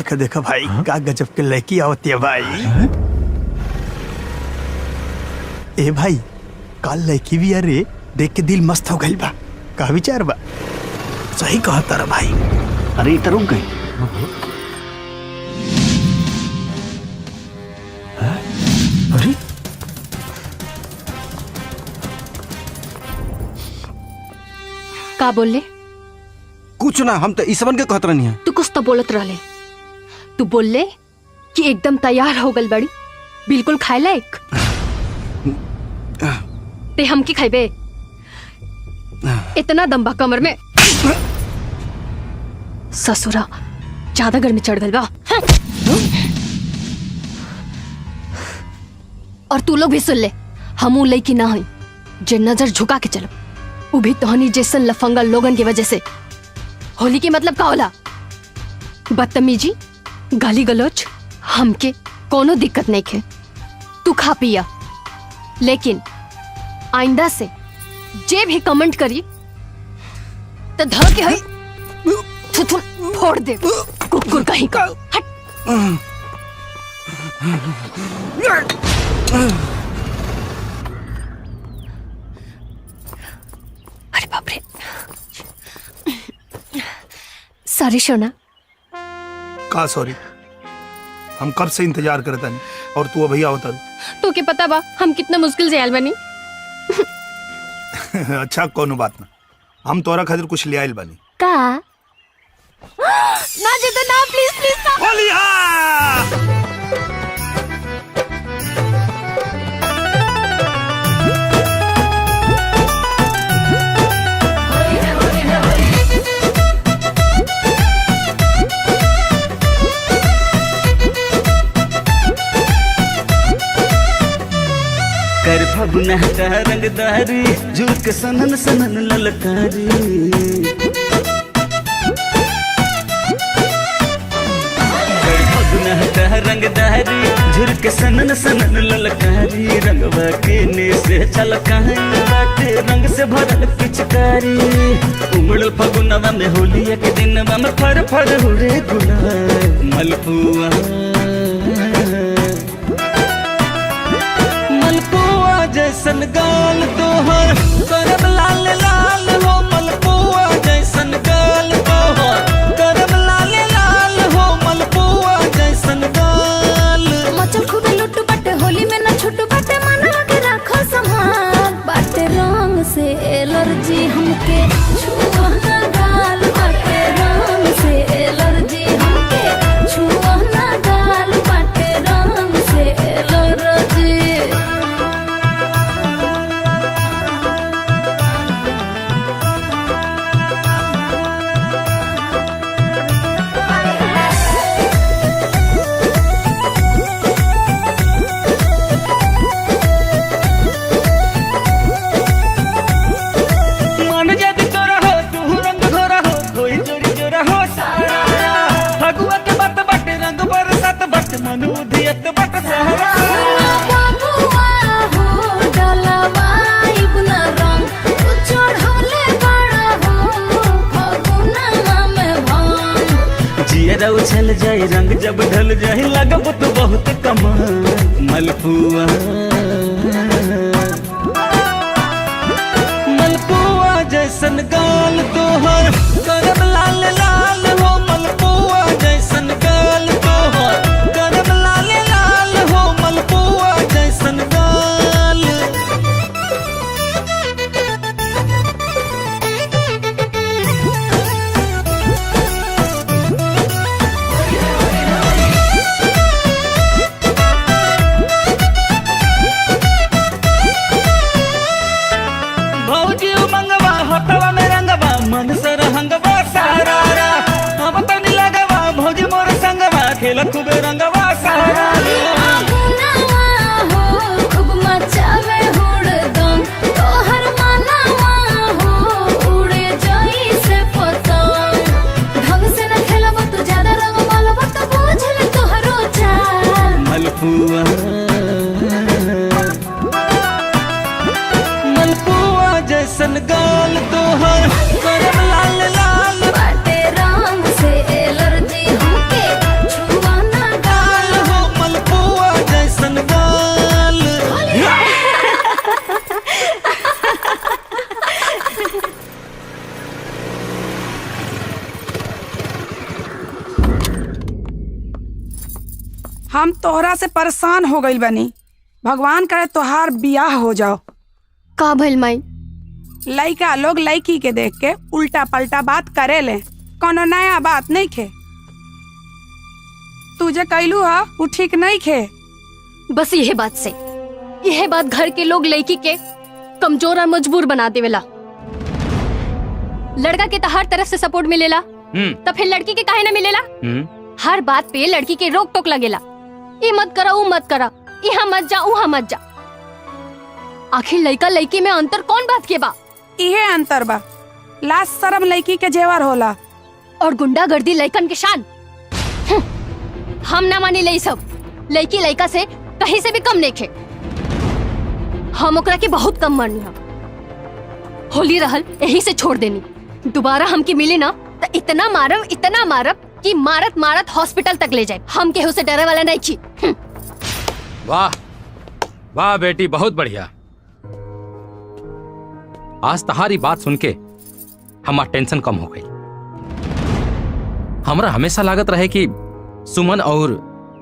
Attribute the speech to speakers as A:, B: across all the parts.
A: देखा देखा भाई का गजब के लड़की आवती है भाई। ए भाई काल लड़की भी अरे देख के दिल मस्त हो गई बा। का विचार बा? सही कहा तारा भाई।
B: अरे इतर रुक गई।
A: अरे
C: का बोले?
B: कुछ ना, हम तो ईसवन के कहत रहनी है।
C: तू कुछ तो बोलत रहले। तू बोले कि एकदम तैयार हो गल बड़ी, बिल्कुल खाए लायक। ते हम की खाइबे? इतना दम्बा कमर में। ससुरा ज्यादा गर्मी चढ़ गल बा। और तू लोग भी सुन ले, हमू लईकी ना हई जे नजर झुका के चलो। वो भी तोहनी जैसन लफंगा लोगन की वजह से। होली के मतलब का होला? बदतमीजी, गाली गलौज, हमके कोनो दिक्कत नहीं है। तू खा पिया, लेकिन आइंदा से जे भी कमेंट करी तो धर के हई थुथुन फोड़ दे। कुकुर कहीं का। हट। अरे बाप रे। सॉरी सोना।
A: का सॉरी? हम कब से इंतजार करता नहीं और तू अभी आवता।
C: तो के पता बा हम कितना मुश्किल से आयल बनी।
A: अच्छा कोनो बात ना, हम तोरा खातिर कुछ ले आइल बानी।
C: का? ना जे तो ना, प्लीज प्लीज ना।
A: होलिया!
D: कर फगुना का रंगदारी, झुक सनन सनन ललकारी। कर फगुना का रंगदारी, झुक सनन सनन ललकारी। रंगवा के ने से छलकाई बाटे, रंग से भरल पिचकारी। उमड़ल फगुनवा में होलिया के दिनवा में फर फर उड़े गुलाल। मलपुआ जैसन गाल तोहर, करम लाल लाल हो। मलपुआ जैसन गाल तोहर, करम लाल लाल हो। मलपुआ जैसन गाल।
E: मचल खूबे लुट्टू बाटे, होली में ना छुट्टू बाटे। मना के रखो संभाल, बाटे रंग से एलर्जी हमके। छुआ ना गाल, बाटे रंग से एलर्जी हमके। छुआ ना गाल, बाटे रंग से एलर्जी।
D: उछल जाए रंग जब ढल जाए, लगब तो बहुत कमाल। मलपुआ मलपुआ जैसन गाल तोहर, करम लाल लाल हो। मलपुआ जैसन गाल तोहर, करम लाल लाल हो। मलपुआ जैसन गाल। मन से रहंग
F: हम तोहरा से परेशान हो गइल बनी। भगवान करे तोहार बियाह हो जाओ।
C: का भइल माई?
F: लइका लोग लइकी के देख के उल्टा पलटा बात करे ले, कोनो नया बात नहीं खे। तू जे कैलू हा वो ठीक नहीं खे।
C: बस यह बात से, यह बात घर के लोग लड़की के कमजोर और मजबूर बना देवेला। लड़का के तो हर तरफ से सपोर्ट मिलेला, तो फिर लड़की के काहे ना मिलेला? हर बात पे लड़की के रोक टोक लगेला, ये मत करा वो मत करा, यहाँ मत जा वहाँ मत जा। आखिर लड़का लड़की में अंतर कौन बात के बा?
F: इहे अंतर बा, लाज शरम लड़की के जेवर होला
C: और गुंडागर्दी लड़कन के शान। हम ना मानी ले सब, लड़की लड़का से कहीं से भी कम नहीं खे। हम ओकरा के बहुत कम मानी हम। होली रहल यही से छोड़ देनी, दोबारा हमके मिली ना तो इतना मारब कि मारत मारत हॉस्पिटल तक ले जाए। हम केहू से डरे वाला नहीं छी।
G: वाह वाह बेटी, बहुत बढ़िया। आज तुम्हारी बात सुन के हमार टेंशन कम हो गई। हमरा हमेशा लागत रहे कि सुमन और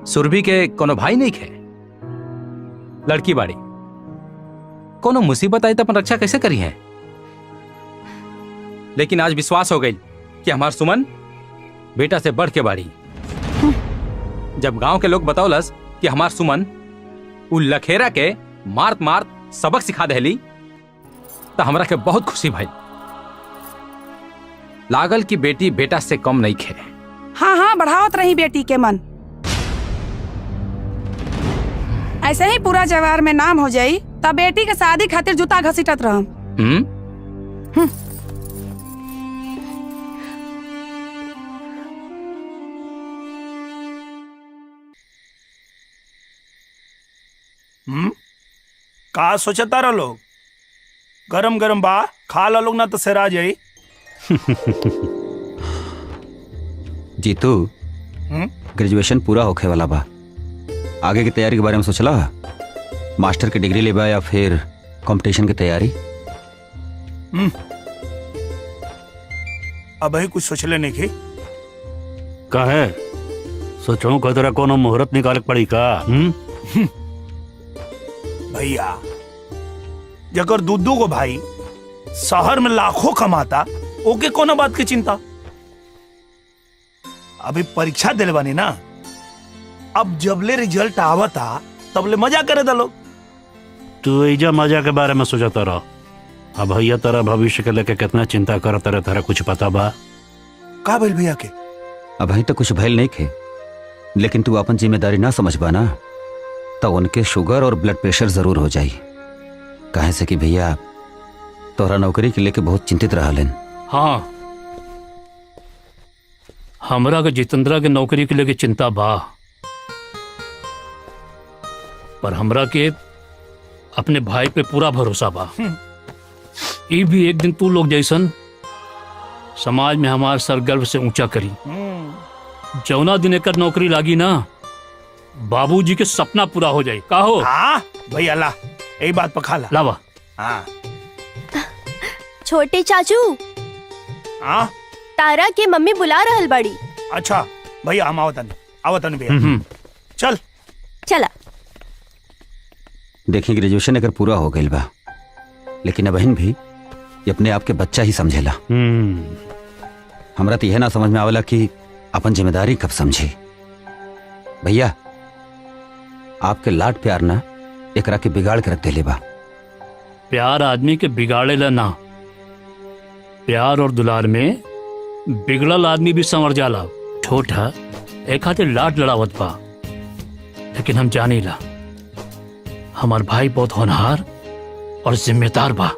G: सुरभि के कोनो भाई नहीं खे। लड़की बाड़ी, कोनो मुसीबत आई तो अपन रक्षा कैसे करी है। लेकिन आज विश्वास हो गई कि हमार सुमन बेटा से बढ़ के बाड़ी। जब गांव के लोग बतौलस कि हमार सुमन उ लखेरा के मार्त मार्त सबक सिखा देली, तो हमरा के बहुत खुशी भाई लागल कि बेटी बेटा से कम नहीं खे।
F: हाँ हाँ, बढ़ावत रही बेटी के मन। ऐसे ही पूरा जवार में नाम हो जाई, तब बेटी के शादी खातिर जूता घसीटत रहम।
H: का सोचता रह लोग? गरम गरम बा, खा ला लोग ना तो सरा जाई।
B: जीतू, ग्रेजुएशन पूरा होखे वाला बा। आगे की तैयारी के बारे में सोचला? मास्टर की डिग्री लेबा या फिर कंपटीशन की तैयारी?
H: अब ही कुछ सोचले नहीं की।
I: काहे सोचो को तेरा कोनो मुहूर्त निकाल पड़ी का?
H: भैया, जगर दूधू को भाई शहर में लाखों कमाता, ओके कोनो बात की चिंता? अभी परीक्षा दिले बानी ना, अब जबले रिजल्ट आवता तबले मजा करे दा लोग।
I: तू ऐजा मजा के बारे में सोचता रह। अब भैया तेरा भविष्य के लेके कितना चिंता करता रहे, तेरा कुछ पता बा?
H: का भइल भैया के?
B: अभी तो कुछ भइल नहीं खे, लेकिन तू अपन जिम्मेदारी ना समझ पाना तो उनके शुगर और ब्लड प्रेशर जरूर हो जाई। काहे से कि भैया तोहरा नौकरी के लेके बहुत चिंतित रहलन।
I: हाँ, हमरा के जितेंद्रा के नौकरी के लेके चिंता बा, पर हमरा के अपने भाई पे पूरा भरोसा बा। ये भी एक दिन तू लोग जैसन समाज में हमार सर गर्व से ऊंचा करी। जौना दिन एकर नौकरी लागी ना, बाबूजी के सपना पूरा हो जाए। का हो?
H: हाँ भैया, ला यही बात पखा ला।
I: लावा।
H: हाँ
J: छोटे चाचू,
H: हाँ
J: तारा के मम्मी बुला रहल बड़ी।
H: अच्छा भैया, हम आवतन भैया। चल
J: चला।
B: देखिए, ग्रेजुएशन अगर पूरा हो गई बा, लेकिन अबहिन भी ये अपने आप के बच्चा ही समझेला। हमरा तो यह ना समझ में आवेला कि अपन जिम्मेदारी कब समझे। भैया, आपके लाड प्यार ना एकरा के बिगाड़ के रख देले बा।
I: प्यार आदमी के बिगाड़ेला ना, प्यार और दुलार में बिगड़ल आदमी भी संवर जाला। छोटा एक खातिर लाड लड़ावत बा, लेकिन हम जानी ला हमार भाई बहुत होनहार और जिम्मेदार बा।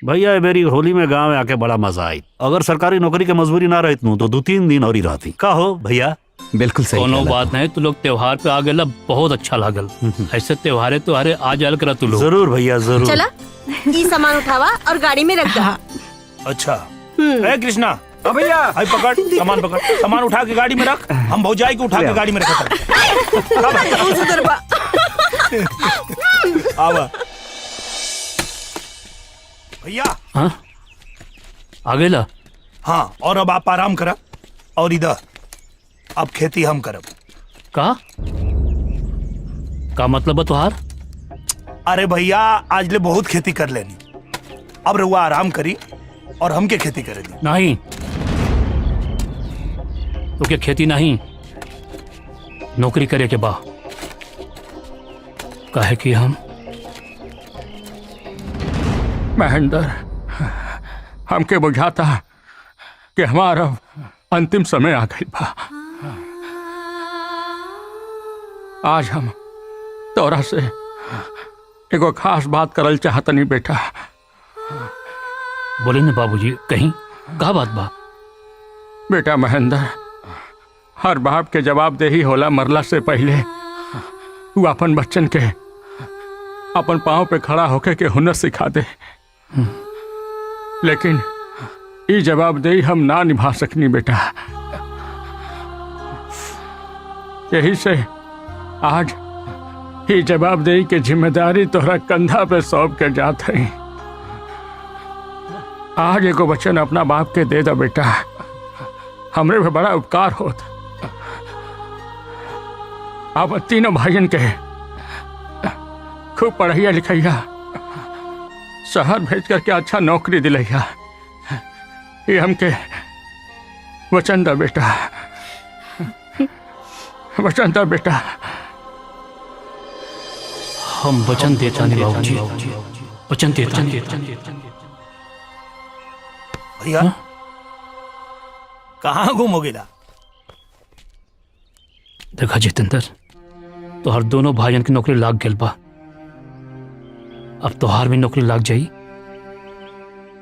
I: भैया, ये मेरी होली में गांव में आके बड़ा मजा आई। अगर सरकारी नौकरी के मजबूरी ना रहती तो 2-3 दिन और ही रहती। का हो भैया?
B: बिल्कुल सही।
I: कोनो बात नहीं, तू लोग त्योहार पे आ गए, बहुत अच्छा लागल। ऐसे त्योहारे आ जाल करा तू लोग। जरूर भैया, जरूर।
J: चला, ये सामान उठावा और गाड़ी में रख दो।
H: अच्छा। ए कृष्णा, भैया आई पकड़, सामान पकड़, सामान उठा के गाड़ी में रख। हम भौजाई को उठा के गाड़ी में रखा। भैया
I: हाँ, आ गए ला।
H: हाँ, और अब आप आराम करा और इधर अब खेती हम करब।
I: का मतलब है तुहार?
H: अरे भैया आज ले बहुत खेती कर लेनी, अब रउआ आराम करी और हमके खेती करे दी।
I: नहीं, तो क्या खेती नहीं, नौकरी करे के बा। काहे कि हम
G: महेंद्र, हमके बुझाता कि हमारा अंतिम समय आ गई बा। आज हम तोरा से एगो खास बात करल चाहतनी बेटा।
I: बोले न बाबूजी, कहीं का बात बा?
G: बेटा महेंद्र, हर बाप के जवाबदेही होला मरला से पहले तू अपन बच्चन के अपन पाँव पे खड़ा होके के हुनर सिखा दे, लेकिन ये जवाबदेही हम ना निभा सकनी बेटा। यही से आज ये जवाबदेही की जिम्मेदारी तोहरा कंधा पे सौंप के जात है। आज एगो वचन अपना बाप के दे दो बेटा, हमरे पे बड़ा उपकार होत। आप तीनों भाइयन के खूब पढ़ैया लिखैया, शहर भेज करके अच्छा नौकरी दिलैया, ये हमके वचन दो बेटा, वचन दो बेटा।
I: हम वचन देता नहीं बाबूजी, वचन देता नहीं।
H: भैया कहाँ गुम हो गिला?
I: देखा जितेंद्र, तो हर दोनों भाइयन की नौकरी लाग गेल बा। अब तोहार भी नौकरी लाग जाई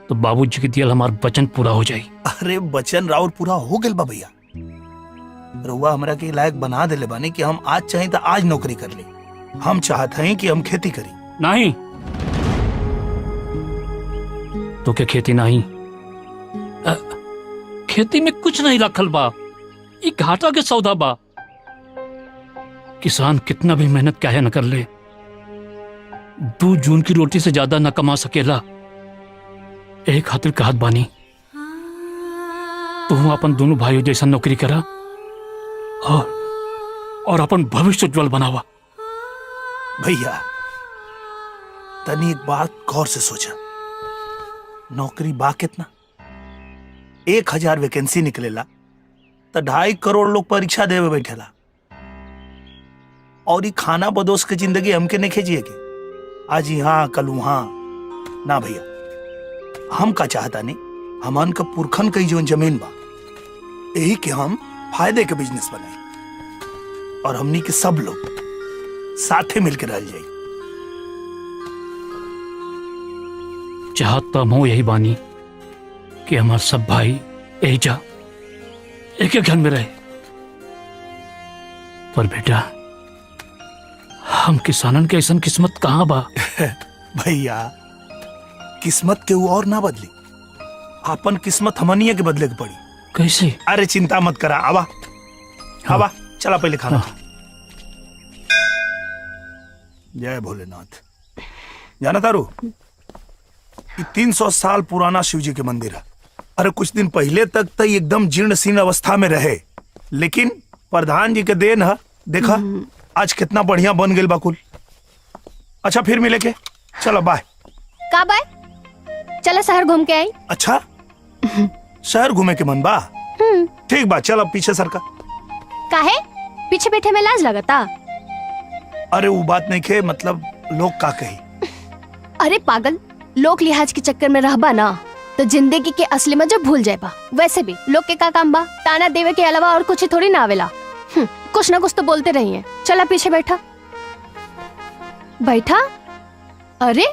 I: तो बाबूजी के दियल हमार वचन पूरा हो जाई।
H: अरे वचन राउर पूरा हो गेल बा भैया। रउआ हमरा के लायक बना देले बानी कि हम आज चाहे तो आज नौकरी कर ले। हम चाहते हैं कि हम खेती करी।
I: नहीं, तो क्या खेती नहीं? खेती में कुछ नहीं रखल बा, ये घाटा के सौदा बा। किसान कितना भी मेहनत काहे न कर ले, 2 जून की रोटी से ज्यादा न कमा सकेला। एक खातिर कहत बानी, तुम अपन दोनों भाइयों जैसा नौकरी करा और अपन भविष्य उज्जवल बनावा।
H: भैया तनी एक बात गौर से सोचा, नौकरी बा कितना? 1000 वैकेंसी निकलेला तो 2.5 करोड़ लोग परीक्षा देवे बैठेला, और ये खाना बदोश के जिंदगी हमके नहीं खींचिए के आज यहाँ कल वहां ना। भैया हम का चाहता नहीं, हमन का पुरखन कई जो जमीन बा यही के हम फायदे के बिजनेस बनाए और हमनी के सब लोग साथे मिलकर रह जाए।
I: चाहता हूं यही बानी कि हमारे सब भाई यही जा एक एक घर में रहे, पर बेटा हम किसानन के ऐसा किस्मत कहाँ बा?
H: भैया किस्मत के वो और ना बदली, अपन किस्मत हमनिया के बदले के पड़ी।
I: कैसे?
H: अरे चिंता मत करा, आवा आवा चला पहले खाना। जय भोलेनाथ। जाना तारू, 300 साल पुराना शिव जी के मंदिर है। अरे कुछ दिन पहले तक तो एकदम जीर्ण शीर्ण अवस्था में रहे, लेकिन प्रधान जी के देन है, देखा आज कितना बढ़िया बन गया बाकुल। अच्छा फिर मिले के, चलो बाय।
C: का बाय? चला शहर घूम के आई।
H: अच्छा शहर घूमे के मन बा? ठीक बा, चल अब पीछे सरका।
C: काहे पीछे बैठे में लाज लगता?
H: अरे वो बात नहीं खे, मतलब लोग का कही।
C: अरे पागल, लोग लिहाज के चक्कर में रहबा ना तो जिंदगी के असली मजा भूल जाएबा। वैसे भी लोग के का काम बा, ताना देवे के अलावा और कुछ थोड़ी ना आवेला। कुछ ना कुछ तो बोलते रहिए। चला पीछे बैठा बैठा। अरे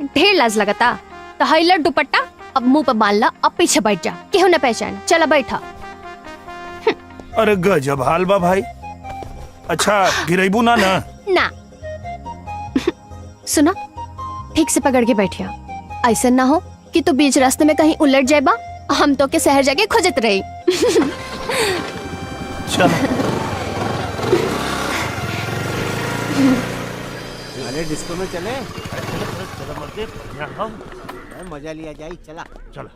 C: ढेर लाज लगता तो हाइलर दुपट्टा अब मुंह पे बांध ला, अब पीछे बैठ जा, केहू न पहचान। चला बैठा।
H: अरे गजब हाल बा भाई। अच्छा गिरेबू ना ना?
C: ना सुना, ठीक से पकड़ के बैठिया, ऐसा ना हो कि तू बीच रास्ते में कहीं उलट जाएबा, हम तो के शहर जाके खोजत रही।
H: चलो।
K: अरे डिस्को में चले? चलो मजा लिया जाए, चला चलो।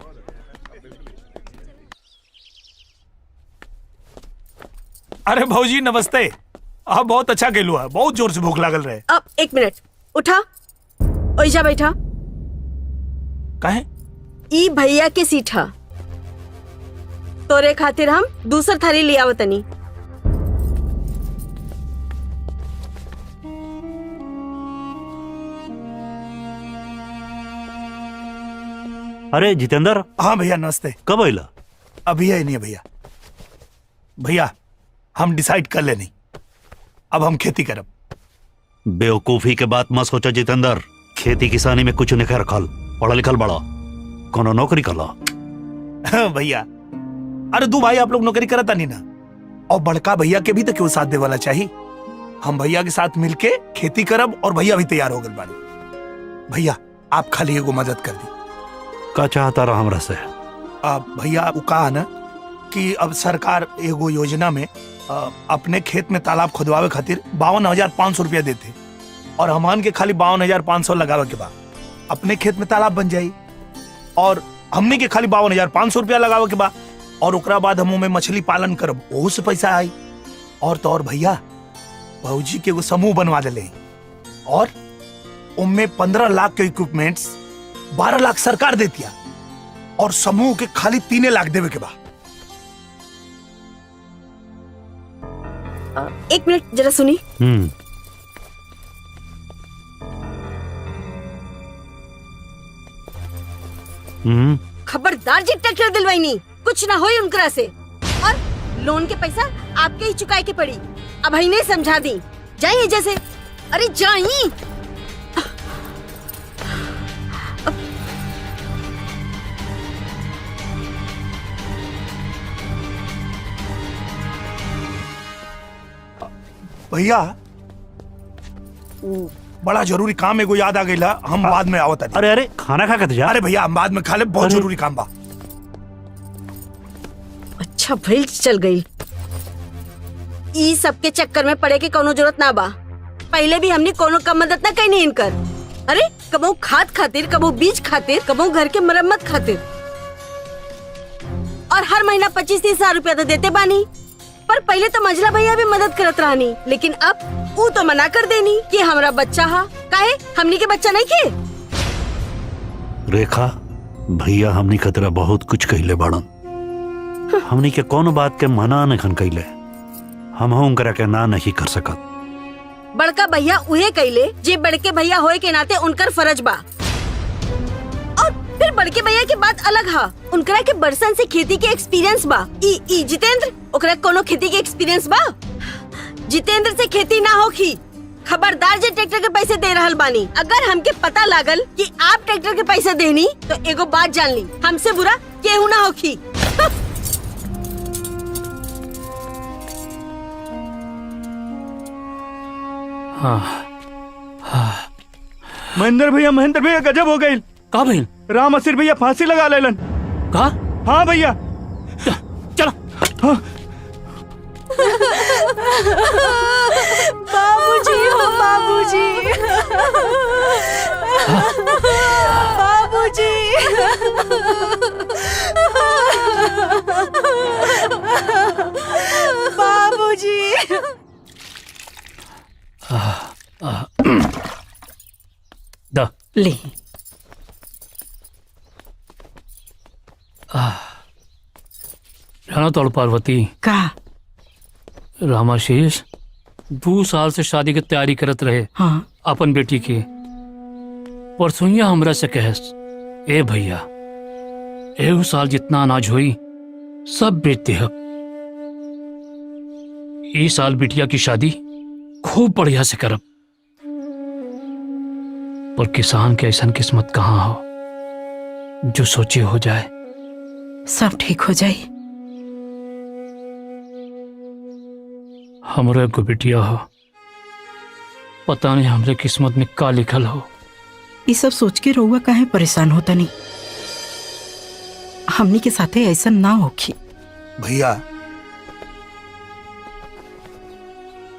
H: अरे भौजी नमस्ते। आप बहुत अच्छा खेलू है, बहुत जोर से भूख लागल रहे।
J: अब 1 मिनट, उठा ओइजा बैठा।
H: काहे?
J: ई भैया के सीट हा, तोरे खातिर हम दूसर थाली ले आवतनी।
L: अरे जितेंद्र।
H: हाँ भैया नमस्ते।
L: कब आइला?
H: अभी है नहीं भैया। भैया हम डिसाइड कर लेनी, अब हम खेती करब।
L: बेवकूफी के बात मत सोचा जितेंद्र। खेती किसानी में कुछ नहीं रखल, पढ़ा लिखल बड़ा, कोनो नौकरी कला।
H: भैया अरे 2 भाई आप लोग नौकरी करता नहीं ना, और बड़का भैया के भी तो क्यों साथ दे वाला चाहिए। हम भैया के साथ मिलके खेती करब और भैया भी तैयार हो गए बानी। भैया आप खाली एगो मदद कर दी।
L: का चाहता रहा हमरा से?
H: भैया वो कहा ना कि अब सरकार एगो योजना में अपने खेत में तालाब खुदवावे खातिर 52,500 रुपया देते, और हमान के खाली 52,500 लगावे के बाद अपने खेत में तालाब बन जाये, और हमने के खाली 52,500 रुपया लगावे के बाद, और ओकरा बाद हम में मछली पालन करब, ओहू से पैसा आई। और तो और भैया भौजी के एगो समूह बनवा दिले, और उनमें 15 लाख के इक्विपमेंट्स 12 लाख सरकार देती है, और समूह के खाली 3 लाख देवे के बाद।
J: 1 मिनट जरा सुनी। खबरदार जी ट्रैक्टर दिलवाईनी, कुछ ना होई उनकरा से, और लोन के पैसा आपके ही चुकाए के पड़ी। अब ही नहीं समझा दी, जाइए जैसे। अरे जाइए।
H: भैया बड़ा जरूरी काम एगो याद आ गइला, हम बाद में आवत।
L: अरे अरे खाना खा के जा।
H: अरे भैया हम बाद में खा ले, बहुत जरूरी काम बा।
J: अच्छा भइल चल गई। ई सब के चक्कर में पड़े के कोनो जरूरत ना बा। पहले भी हमने कोनो कम मदद ना कहीं इनकर। अरे कबो खाद खातिर, कबो बीज खातिर, कबो घर के मरम्मत खातिर, और हर महीना 25-30 हजार रुपया तो देते बानी। पर पहले तो मंझला भैया भी मदद करत रहनी, लेकिन अब वो तो मना कर देनी कि हमारा बच्चा हा, काहे हमनी के बच्चा नहीं खे।
L: रेखा भैया हमनी खतरा बहुत कुछ कहले बाड़न, हमनी के कोनो बात के मना नहीं कैले, हम उनकरा के ना नहीं कर सकत।
J: बड़का भैया उहे कैले जे बड़के भैया होए के नाते उनकर फर्ज बा, और फिर बड़के भैया की बात अलग हा, उनकरा के बरसन से खेती के एक्सपीरियंस बा। ई जितेंद्र ओकरा कोनो खेती के एक्सपीरियंस बा? जितेंद्र से खेती ना होखी। खबरदार जे ट्रैक्टर के पैसे दे रहल बानी, अगर हमके पता लागल कि आप ट्रैक्टर के पैसे देनी तो एगो बात जान ली, हमसे बुरा केहू ना होखी।
A: महेंद्र भैया गजब हो गई।
I: का भइल?
A: राम असीर भैया फांसी लगा लेलन।
I: का?
A: हाँ भैया।
I: चलो।
A: हाँ।
E: बाबूजी हो बाबूजी, बाबूजी, बाबूजी।
I: दा
F: ले।
I: जाना तोड़ पार्वती
F: का
I: रामाशीष 2 साल से शादी की तैयारी करत रहे।
F: हाँ।
I: अपन बेटी के परसोइया हमरा से कहस, ए भैया एहू साल जितना अनाज हुई सब बेच देहब। ई साल बिटिया की शादी खूब बढ़िया से करब। पर किसान के ऐसा किस्मत कहाँ हो जो सोचे हो जाए।
F: सब ठीक हो जाए।
I: हमरे को बिटिया हो, पता नहीं हमरे किस्मत में का लिखल हो।
F: ये सब सोच के रहुआ काहे परेशान होता नहीं, हमनी के साथे ऐसा ना होखी।
H: भैया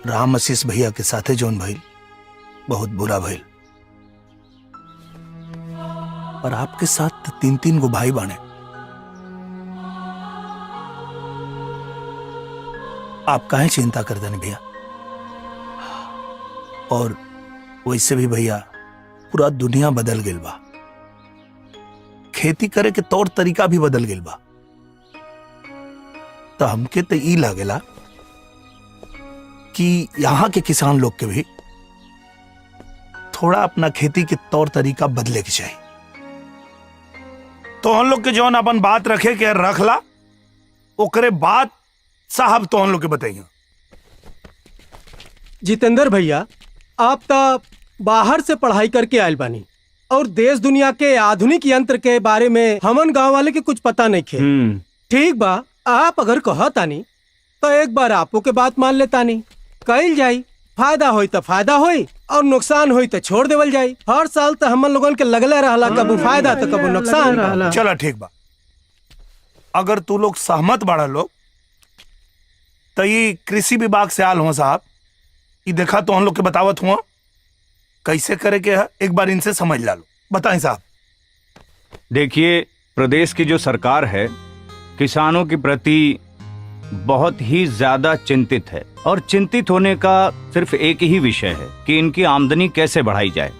H: राम आशीष भैया के साथे जोन भइल बहुत बुरा भइल, और आपके साथ 3-3 गो भाई बाने। आप काहे चिंता कर देने भैया। और वैसे भी भैया पूरा दुनिया बदल गेल बा, खेती करे के तौर तरीका भी बदल गेल बा। तो हमके तो ई लागेला कि यहाँ के किसान लोग के भी थोड़ा अपना खेती के तौर तरीका बदले के चाहिए। तो हम लोग के जौन अपन बात रखे के रख ला, ओकरे बाद साहब तो हम लोग के बताइए।
K: जितेंद्र भैया, आप तो बाहर से पढ़ाई करके आयल बानी और देश दुनिया के आधुनिक यंत्र के बारे में हमन गांव वाले के कुछ पता नहीं खे। ठीक बा, आप अगर कहतानी तो एक बार आपो के बात मान लेतानी, कइल जाई। फायदा होई तो फायदा होई और नुकसान होई तो छोड़ देवल जाई। हर साल तो हमन लोगन के लगले रहला, कबू फायदा तो कबू नुकसान।
H: चला ठीक बा, अगर तू लोग सहमत बाड़ा लोग तो ये कृषि विभाग से आल हो साहब, ये देखा तो हम लोग के बतावत हुआ कैसे करे के है, एक बार इनसे समझ ला लो। बताएं साहब।
M: देखिए, प्रदेश की जो सरकार है किसानों के प्रति बहुत ही ज्यादा चिंतित है और चिंतित होने का सिर्फ एक ही विषय है कि इनकी आमदनी कैसे बढ़ाई जाए।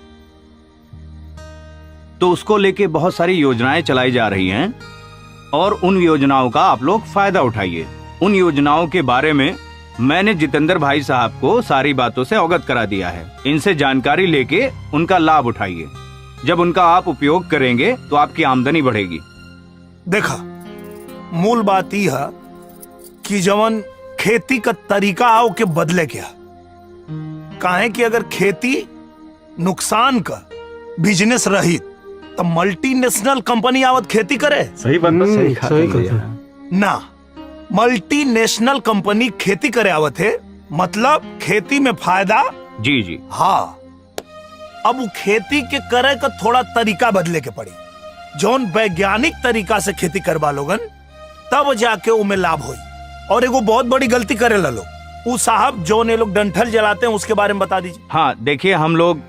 M: तो उसको लेके बहुत सारी योजनाएं चलाई जा रही हैं और उन योजनाओं का आप लोग फायदा उठाइए। उन योजनाओं के बारे में मैंने जितेंद्र भाई साहब को सारी बातों से अवगत करा दिया है। इनसे जानकारी लेके उनका लाभ उठाइए। जब उनका आप उपयोग करेंगे तो आपकी आमदनी बढ़ेगी।
H: देखा, मूल बात यह है कि जवन खेती का तरीका आओ के बदले क्या, काहे कि अगर खेती नुकसान का बिजनेस रही तो मल्टीनेशनल कंपनी आवत खेती करे।
K: सही बात, सही
H: ना, मल्टीनेशनल कंपनी खेती करे आवत है, मतलब खेती में फायदा।
M: जी जी
H: हाँ, अब वो खेती के करे का थोड़ा तरीका बदले के पड़ी। जौन वैज्ञानिक तरीका से खेती करवा लोगन तब जाके उमें लाभ होई। और एगो बहुत बड़ी गलती करे ला लोग, वो साहब जो ने लोग डंठल जलाते हैं उसके बारे में बता दीजिए।
M: हाँ, देखिए, हम लोग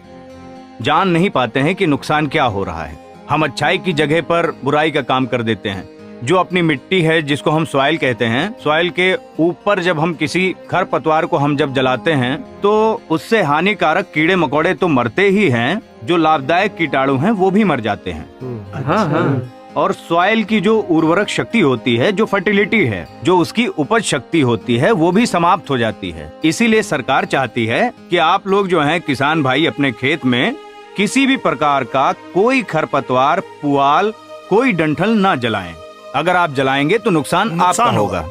M: जान नहीं पाते हैं कि नुकसान क्या हो रहा है। हम अच्छाई की जगह पर बुराई का काम कर देते हैं। जो अपनी मिट्टी है, जिसको हम सॉइल कहते हैं, सॉइल के ऊपर जब हम किसी खरपतवार को हम जब जलाते हैं तो उससे हानिकारक कीड़े मकोड़े तो मरते ही हैं, जो लाभदायक कीटाणु हैं वो भी मर जाते हैं।
K: हाँ हाँ।
M: और सॉइल की जो उर्वरक शक्ति होती है, जो फर्टिलिटी है, जो उसकी उपज शक्ति होती है, वो भी समाप्त हो जाती है। इसीलिए सरकार चाहती है कि आप लोग जो हैं किसान भाई अपने खेत में किसी भी प्रकार का कोई खरपतवार, पुआल, कोई डंठल ना जलाएं। अगर आप जलाएंगे तो नुकसान आपका होगा।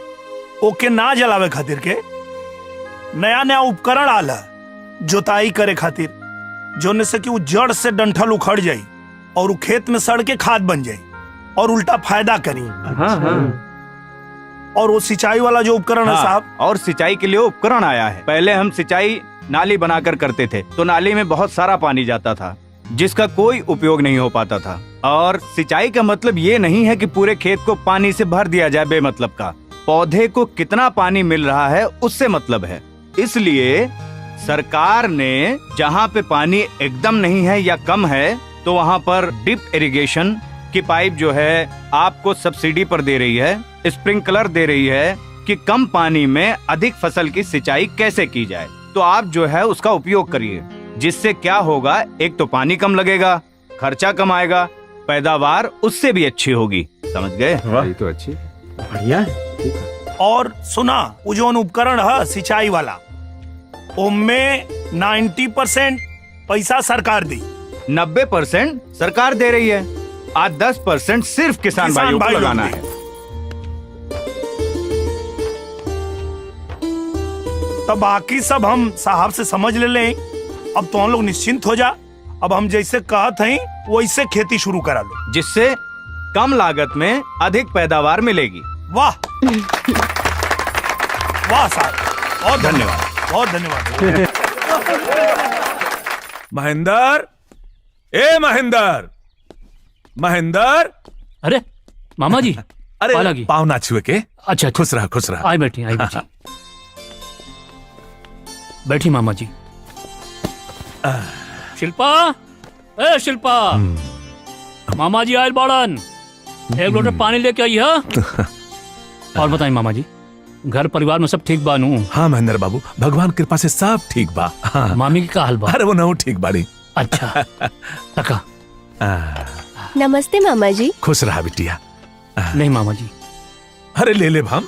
H: ओके, ना जलावे खातिर के नया नया उपकरण आला जोताई करे खातिर, जोने से कि वो जड़ से डंठल उखड़ जाई और वो खेत में सड़ के खाद बन जाई और उल्टा फायदा करी।
K: हाँ हाँ।
H: और वो सिंचाई वाला जो उपकरण है साहब,
M: और सिंचाई के लिए उपकरण आया है। पहले हम सिंचाई नाली बनाकर करते थे तो नाली में बहुत सारा पानी जाता था जिसका कोई उपयोग नहीं हो पाता था। और सिंचाई का मतलब ये नहीं है कि पूरे खेत को पानी से भर दिया जाए बेमतलब का। पौधे को कितना पानी मिल रहा है उससे मतलब है। इसलिए सरकार ने जहाँ पे पानी एकदम नहीं है या कम है तो वहाँ पर डिप इरिगेशन की पाइप जो है आपको सब्सिडी पर दे रही है, स्प्रिंकलर दे रही है कि कम पानी में अधिक फसल की सिंचाई कैसे की जाए। तो आप जो है उसका उपयोग करिए, जिससे क्या होगा, एक तो पानी कम लगेगा, खर्चा कम आएगा, पैदावार उससे भी अच्छी होगी। समझ गए?
K: ये तो अच्छी, बढ़िया है।
H: और सुना, वो जो उपकरण है सिंचाई वाला, उनमें 90% पैसा सरकार दी,
M: 90% सरकार दे रही है, आज 10% सिर्फ किसान भाइयों को लगाना है।
H: तब बाकी सब हम साहब से समझ ले लें। अब तो हम लोग निश्चिंत हो जा। अब हम जैसे कहत हैं वैसे खेती शुरू करा लो,
M: जिससे कम लागत में अधिक पैदावार मिलेगी।
H: वाह वाह साहब, बहुत धन्यवाद, बहुत धन्यवाद।
N: महेंद्र, ए महेंद्र, महेंद्र।
I: अरे मामा जी,
N: अरे पाँव ना छुए के।
I: अच्छा,
N: खुश रहा, खुश रहा।
I: आई बैठी, आई बैठी। बैठी मामा जी। शिल्पा, ए शिल्पा, मामा जी आयल बाड़न, एक लोटा पानी लेके आई है। और बताएं मामा जी। घर परिवार में सब ठीक बानू?
N: हाँ महेंद्र बाबू, भगवान कृपा से सब ठीक बा। हाँ।
I: मामी की का हाल बा?
N: अरे वो नहु ठीक बाड़ी।
I: अच्छा तका।
O: नमस्ते मामा जी।
N: खुश रहा बिटिया।
I: नहीं मामा जी।
N: अरे ले ले हम।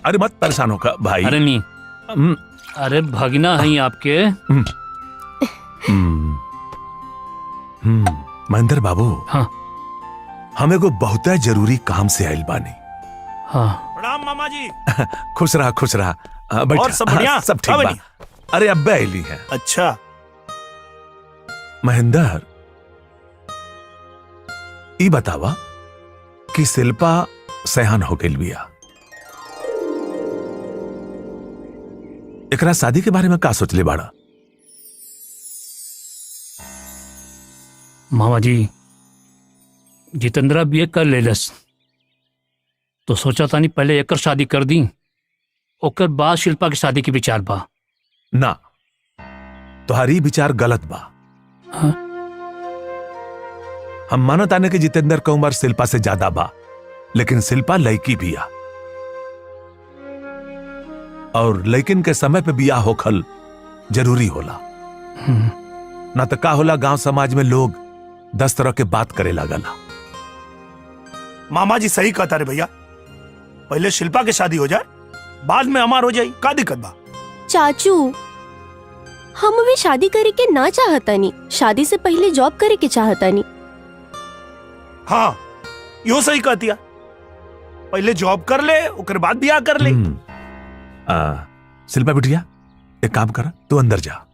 N: अरे मत परेशान होकर भाई।
I: अरे नहीं, अरे भगना है आपके।
N: महेंद्र बाबू।
I: हाँ।
N: हमें को बहुत जरूरी काम से आइल बानी।
I: हाँ।
H: प्रणाम मामा जी।
N: खुश रहा खुश रहा।
H: और सब बढ़िया?
N: सब ठीक बा। अरे अब्बे आइली है।
H: अच्छा
N: महेंद्र, ई बतावा कि शिल्पा सयान हो गई बिया, एकरा शादी के बारे में का सोचले बाड़ा?
I: मामा जी, जितेंद्रा बीए कर लेलस तो सोचा था नहीं पहले एकर शादी कर दी, ओकर बाद शिल्पा की शादी की विचार बा।
N: ना, तुम्हारी विचार गलत बा।
I: हाँ?
N: हम मानत आने कि जितेंद्र का उम्र शिल्पा से ज्यादा बा, लेकिन शिल्पा लड़की बिया और लड़किन के समय पे बिया होखल जरूरी होला। ना तो का होला, गांव समाज में लोग 10 तरह के बात करे लागला।
H: मामा जी सही कहता रे भैया, पहले शिल्पा की शादी हो जाए, बाद में हमार हो जाए, का दिक्कत बा?
O: चाचू, हम भी शादी करे के ना चाहतानी, शादी से पहले जॉब करे के चाहतानी।
H: हाँ, यो सही कहतिया, पहले जॉब कर ले, ओकर बाद ब्याह कर ले।
N: शिल्पा बिटिया, एक काम कर, तू अंदर जा।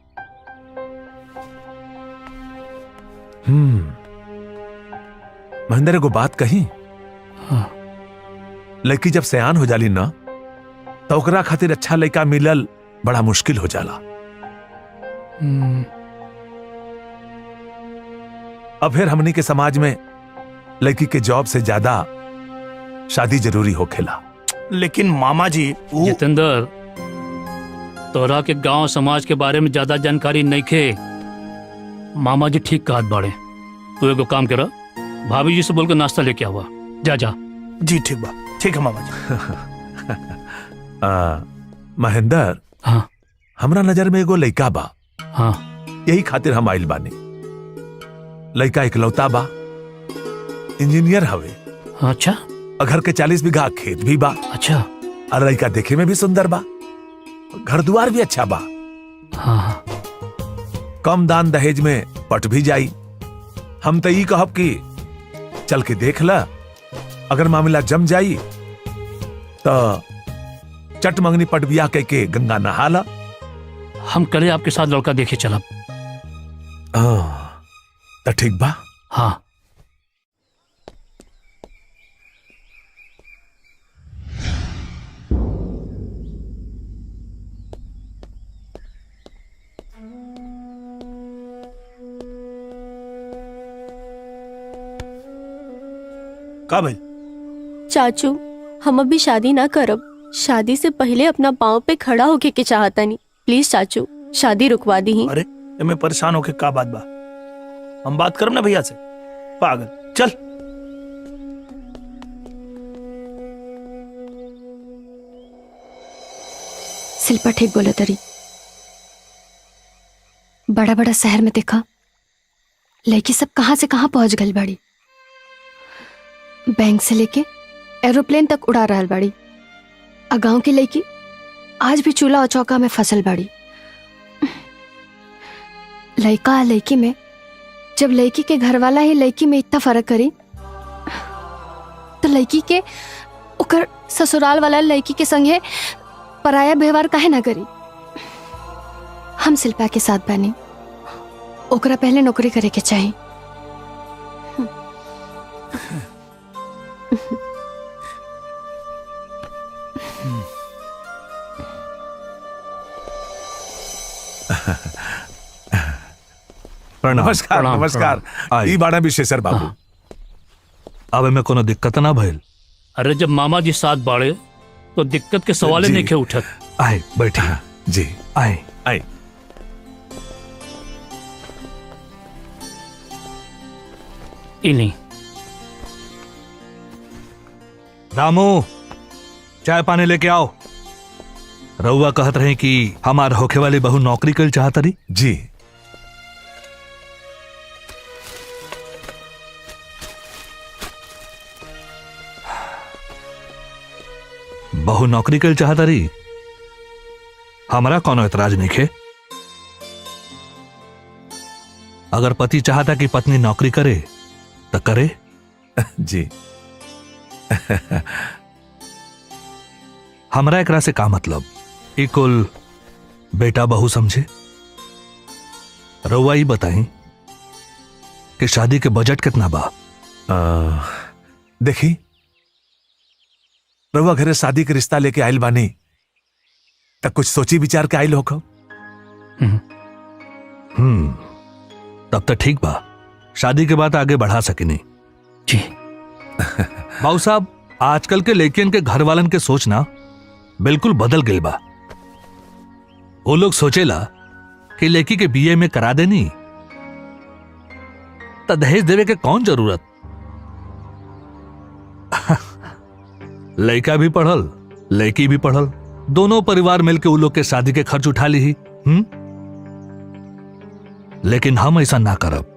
N: महेंद्र को बात कही।
I: हाँ।
N: लड़की जब सयान हो जाली ना, तो ओकरा खातिर अच्छा लड़का मिलल बड़ा मुश्किल हो जाला। अब फिर हमनी के समाज में लड़की के जॉब से ज्यादा शादी जरूरी होखेला।
H: लेकिन मामा जी
I: जितेंद्र, तोरा के गांव समाज के बारे में ज्यादा जानकारी नहीं खे। मामा जी ठीक कहत बाड़े। तू एगो काम करा, भाभी जी से बोल के नाश्ता लेके आवा। जा जा।
H: जी ठीक बा, ठीक है मामा जी।
N: महेंद्र,
I: हाँ,
N: हमरा नजर में एगो लड़का बा।
I: हाँ,
N: यही खातिर हम आइल बानी। लड़का इकलौता बा, इंजीनियर हवे।
I: अच्छा।
N: घर के 40 बीघा खेत भी बा।
I: अच्छा।
N: और लड़का देखे में भी सुंदर बा, घर द्वार भी अच्छा बा।
I: हाँ।
N: कम दान दहेज में पट भी जाई। हम तो ये कहब कि चल के देख ला, अगर मामला जम जाई तो चट मंगनी पट बिया कह के गंगा नहा ला।
I: हम कल आपके साथ लड़का देखे चलब।
N: तो ठीक बा।
I: हाँ।
H: का भाई?
O: चाचू, हम अभी शादी ना करब, शादी से पहले अपना पाँव पे खड़ा होके के चाहतानी। प्लीज चाचू, शादी रुकवा दी।
H: अरे मैं परेशान होके का बात बा? हम बात करब ना भैया से। पागल, चल।
C: शिल्पा ठीक बोले तरी। बड़ा बड़ा शहर में देखा लड़की सब कहां से कहां पहुंच गई बाड़ी। बैंक से लेके एरोप्लेन तक उड़ा रहल बाड़ी। आ गांव की लड़की आज भी चूल्हा और चौका में फसल बाड़ी। लड़का लड़की में, जब लड़की के घर वाला ही लड़की में इतना फर्क करी, तो लड़की के ओकर ससुराल वाला लड़की के संगे पराया व्यवहार काहे ना करी। हम शिल्पा के साथ बने, ओकरा पहले नौकरी करे के चाहिए।
N: नमस्कार।
L: प्रणाम,
N: नमस्कार। ई बाड़ा विशेषर बाबू।
L: अब में कोनो दिक्कत ना भइल?
I: अरे जब मामा जी साथ बाड़े तो दिक्कत के सवाल नहीं के उठत।
L: आए बैठे।
N: जी
L: आए
N: आए।
I: नहीं,
N: रामू, चाय पानी लेके आओ। रउआ कहत रहे कि हमार होखे वाली बहू नौकरी कर चाहत रही। जी। बहू नौकरी कर चाहत रही, हमारा कोनो एतराज नहीं है। अगर पति चाहता कि पत्नी नौकरी करे तो करे। जी। हमरा एकरा से का मतलब, ई कुल बेटा बहू समझे। रउआ ही बताई कि शादी के बजट कितना बा।
P: देखी, रउआ घरे शादी के रिश्ता लेके आइल बानी तब कुछ सोची विचार के आइल होखो।
N: तब तो ठीक बा, शादी के बाद आगे बढ़ा सकेनी। जी। बाबू साहब, आजकल के लड़कियन के घर वालन के सोचना बिल्कुल बदल गई बा। वो लोग सोचेला कि लड़की के बीए में करा देनी तो दहेज देवे के कौन जरूरत। लड़का भी पढ़ल, लड़की भी पढ़ल, दोनों परिवार मिलकर उन लोग के शादी के खर्च उठा ली ही। लेकिन हम ऐसा ना करब।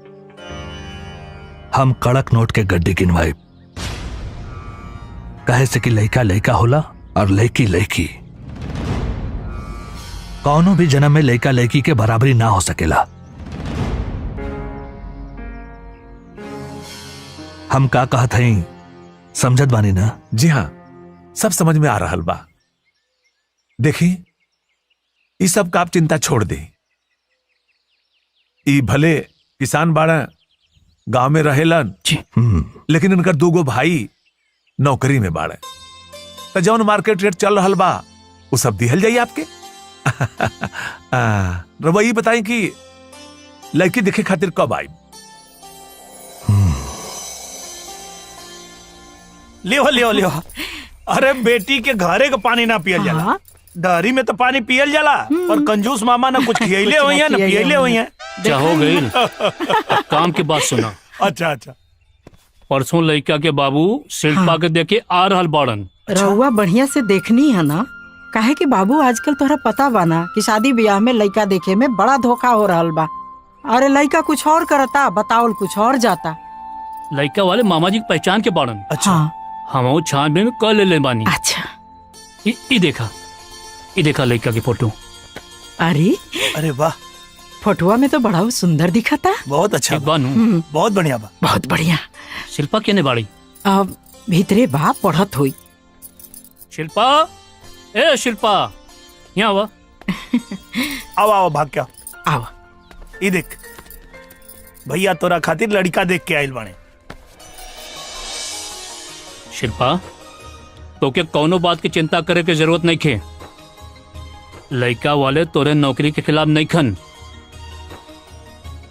N: हम कड़क नोट के गड्डी गिनवाई, कहे से कि लड़का लड़का होला और लड़की लड़की। कौनो भी जन्म में लड़का लड़की के बराबरी ना हो सकेला। हम का कहत हई, समझत बानी ना?
P: जी हाँ, सब समझ में आ रहल बा। देखी, इस सब का आप चिंता छोड़ दे। ई भले किसान बाड़ा, गांव में रहेलन, लेकिन उनका दूगो भाई नौकरी में बाड़े। तो जौन मार्केट रेट चल रहल बा वो सब दिहल जाई आपके। रउआ ई बताई कि लड़की देखे खातिर कब आई।
H: लियो लियो लियो। अरे बेटी के घरे का पानी ना पियल जाला, डहरी में तो पानी पियल जाला, और कंजूस मामा ना कुछ खियले हुई है ना पियले हुई है।
I: क्या हो गई? काम की बात सुना।
H: अच्छा अच्छा।
I: परसों लड़का के बाबू शिल्पा के देखे आ रहल बाड़न।
Q: रउआ बढ़िया से देखनी है ना, काहे कि बाबू आजकल तोहरा पता बा ना कि शादी ब्याह में लड़का देखे में बड़ा धोखा हो रहल बा। अरे लड़का कुछ और करता, बतावल कुछ और जाता।
I: लड़का वाले मामा जी की पहचान के बाड़न।
H: अच्छा।
I: हम छानबीन कर ले बानी।
Q: अच्छा।
I: ई देखा लड़का की फोटो।
Q: अरे
H: वाह,
Q: फोटुआ में तो बड़ा सुंदर दिखा था।
H: बहुत अच्छा
I: बानू,
H: बहुत बढ़िया बा।
Q: बहुत बढ़िया।
I: शिल्पा केने बाड़ी?
Q: अब भीतरे बा पढ़त हुई।
I: शिल्पा, ए शिल्पा, यहाँ आवा।
H: आओ आओ, भाग क्या
Q: आओ।
H: ई देख, भैया तोरा खातिर लड़का देख के आइल बाने।
I: शिल्पा, तो के कौनो बात की चिंता करे के जरूरत नहीं खे। लड़का वाले तोरे नौकरी के खिलाफ नहीं खन।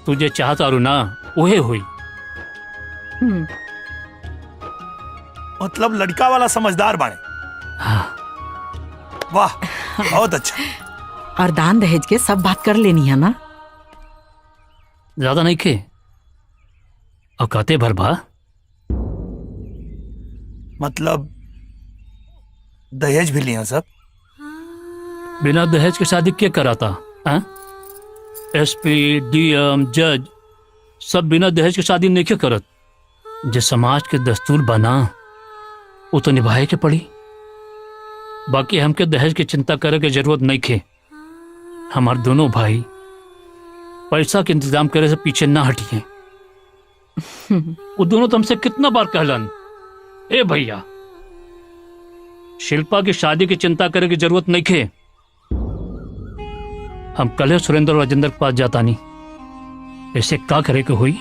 I: तुझे चाहता रू ना उहे हुई।
H: मतलब लड़का वाला समझदार बाने। वाह, बहुत अच्छा।
Q: और दान दहेज के सब बात कर लेनी है ना?
I: ज्यादा नहीं खे, और कहते भर बा।
H: मतलब दहेज भी लिया सब?
I: बिना दहेज के शादी क्या कराता? एसपी, डीएम, जज सब बिना दहेज के शादी नहीं क्यों करत? जो समाज के दस्तूर बना वो तो निभाए के पड़ी। बाकी हमके दहेज की चिंता करे के जरूरत नहीं खे। हमारे दोनों भाई पैसा के इंतजाम करे से पीछे ना हटिए। वो दोनों तो हमसे कितना बार कहलन, ए भैया शिल्पा की शादी की चिंता करे की जरूरत नहीं खे। हम कल सुरेंद्र और राजेंद्र के पास जाता नहीं, ऐसे क्या करे के हुई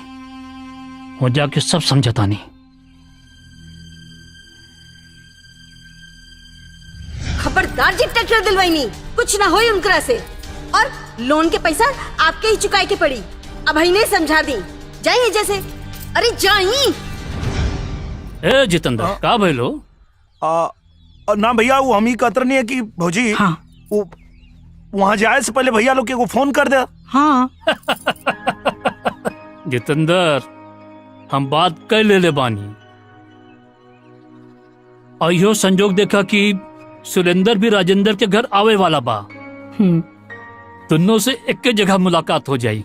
I: हो जाके सब समझाता नहीं।
J: खबरदार जी, ट्रैक्टर दिलवाई नहीं, कुछ ना होई उनकरा से। और लोन के पैसा आपके ही चुकाए के पड़ी। अब ही नहीं समझा दी, जाइए जैसे। अरे जाइए।
I: ए जितेंद्र, का भइलो?
H: ना भैया, वो हम ही कहते नहीं है कि भौजी वो वहां जाए से पहले भैया लोग को फोन कर दे।
Q: हाँ।
I: जितेंद्र, हम बात कर ले बानी। और यो संजोग देखा कि सुरेंद्र भी राजेंद्र के घर आवे वाला बा। दोनों से एक जगह मुलाकात हो जाई।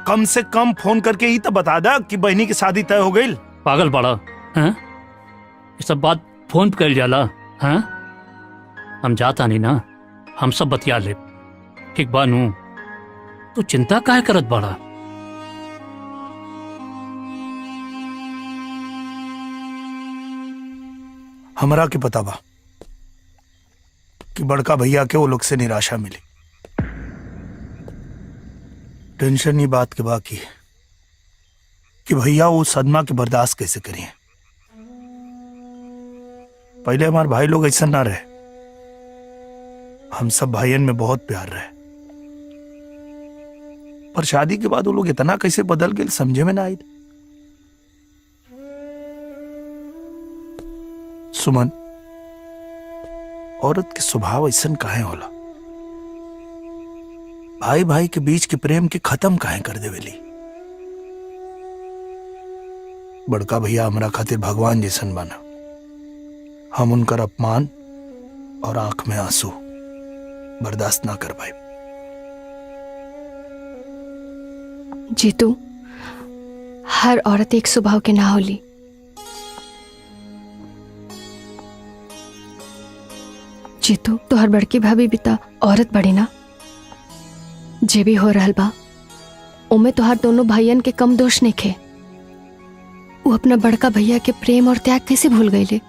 H: कम से कम फोन करके ही तो बता दा कि बहनी की शादी तय हो गई।
I: पागल बड़ा हैं? ये सब बात फोन पे कर जाला हैं? हम जाता नहीं ना, हम सब बतिया ले। ठीक बानू, तू चिंता काहे करत बड़ा?
H: हमरा के पता बा कि बड़का भैया के वो लोग से निराशा मिली। टेंशन ही बात के बाकी कि भैया वो सदमा के बर्दाश्त कैसे करिए। पहले हमारे भाई लोग ऐसा ना रहे, हम सब भाइयन में बहुत प्यार रहे, पर शादी के बाद वो लोग इतना कैसे बदल गए समझे में ना आई। सुमन, औरत के स्वभाव ऐसा काहे होला? भाई भाई के बीच के प्रेम के खत्म काहे कर देवेली? बड़का भैया हमरा खातिर भगवान जैसन बना। हम उनकर अपमान और आंख में आंसू बर्दाश्त ना कर पाए।
C: जीतू, हर औरत एक स्वभाव के ना होली। जीतू, तो हर बड़की भाभी भी ता औरत बड़ी ना। जे भी हो रहल बा उमे तो हर दोनों भाइयन के कम दोष नहीं खे। वो अपना बड़का भैया के प्रेम और त्याग कैसे भूल गई ले?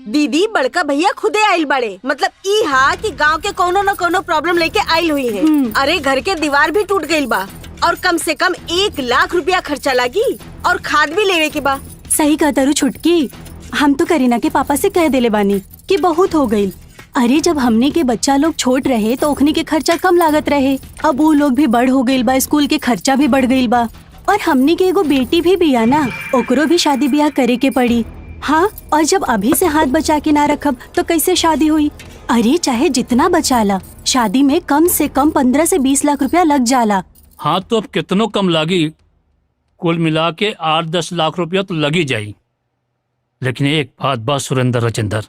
J: दीदी, बड़का भैया खुदे आइल बड़े, मतलब ई हा कि गांव के कोनो न कोनो प्रॉब्लम लेके आइल हुई है। अरे घर के दीवार भी टूट गई बा और कम से कम 1 लाख रुपया खर्चा लगी और खाद भी लेवे के बा।
O: सही कहता रू छुटकी, हम तो करीना के पापा से कह देले बानी कि बहुत हो गई। अरे जब हमने के बच्चा लोग छोट रहे तो ओखनी के खर्चा कम लागत रहे। अब वो लोग भी बड़ हो गई बा, स्कूल के खर्चा भी बढ़ गई बा। और हमने के एगो बेटी भी बिया ना, ओकरो भी शादी ब्याह करे के पड़ी। हाँ, और जब अभी से हाथ बचा के ना रखब तो कैसे शादी हुई? अरे चाहे जितना बचा ला, शादी में कम से कम 15 से 20 लाख रुपया लग जाला।
I: हाँ तो अब कितनों कम लागी, कुल मिला के 8-10 लाख रुपया तो लगी जाई। लेकिन एक बात बा सुरेंद्र राजेंद्र,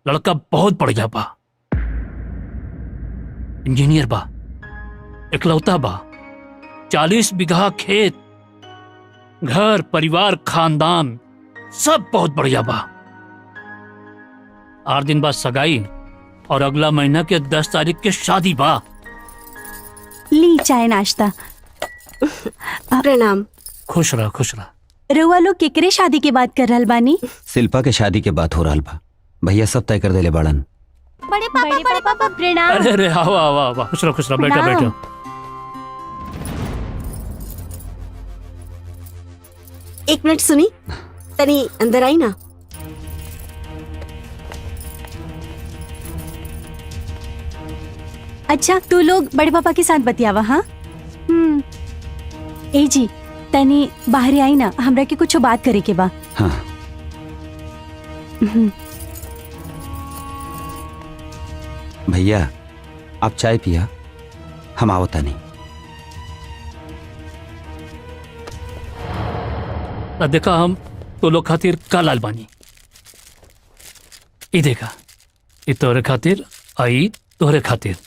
I: लड़का बहुत बढ़िया बा, इंजीनियर बा, इकलौता बा, 40 बीघा खेत, घर परिवार खानदान सब बहुत बढ़िया बा। 8 दिन बाद सगाई और अगला महीना के 10 तारीख के शादी बा।
O: ली चाय नाश्ता।
J: प्रणाम।
I: खुश रह, खुश रह।
O: रउआ लोग केकरे शादी के बात कर रहल बानी?
B: शिल्पा के शादी के बात हो रहल बा। भैया सब तय कर देले बाड़न।
O: बड़े पापा प्रणाम।
I: अरे अरे आओ आओ आओ, खुश रह बेटा बेटा।
J: एक मिनट सुनी, तनी अंदर आई ना।
O: अच्छा, तू लोग बड़े पापा के साथ बतियावा। हाँ ए जी, तनी बाहर आई ना, हमरा के कुछ बात करे के बा।
B: हाँ। भैया आप चाय पिया, हम आवता नहीं।
I: देखा, हम तो लोग खातिर का लाल बानी। ई देखा, ई तोहरे खातिर आई, तोहरे खातिर।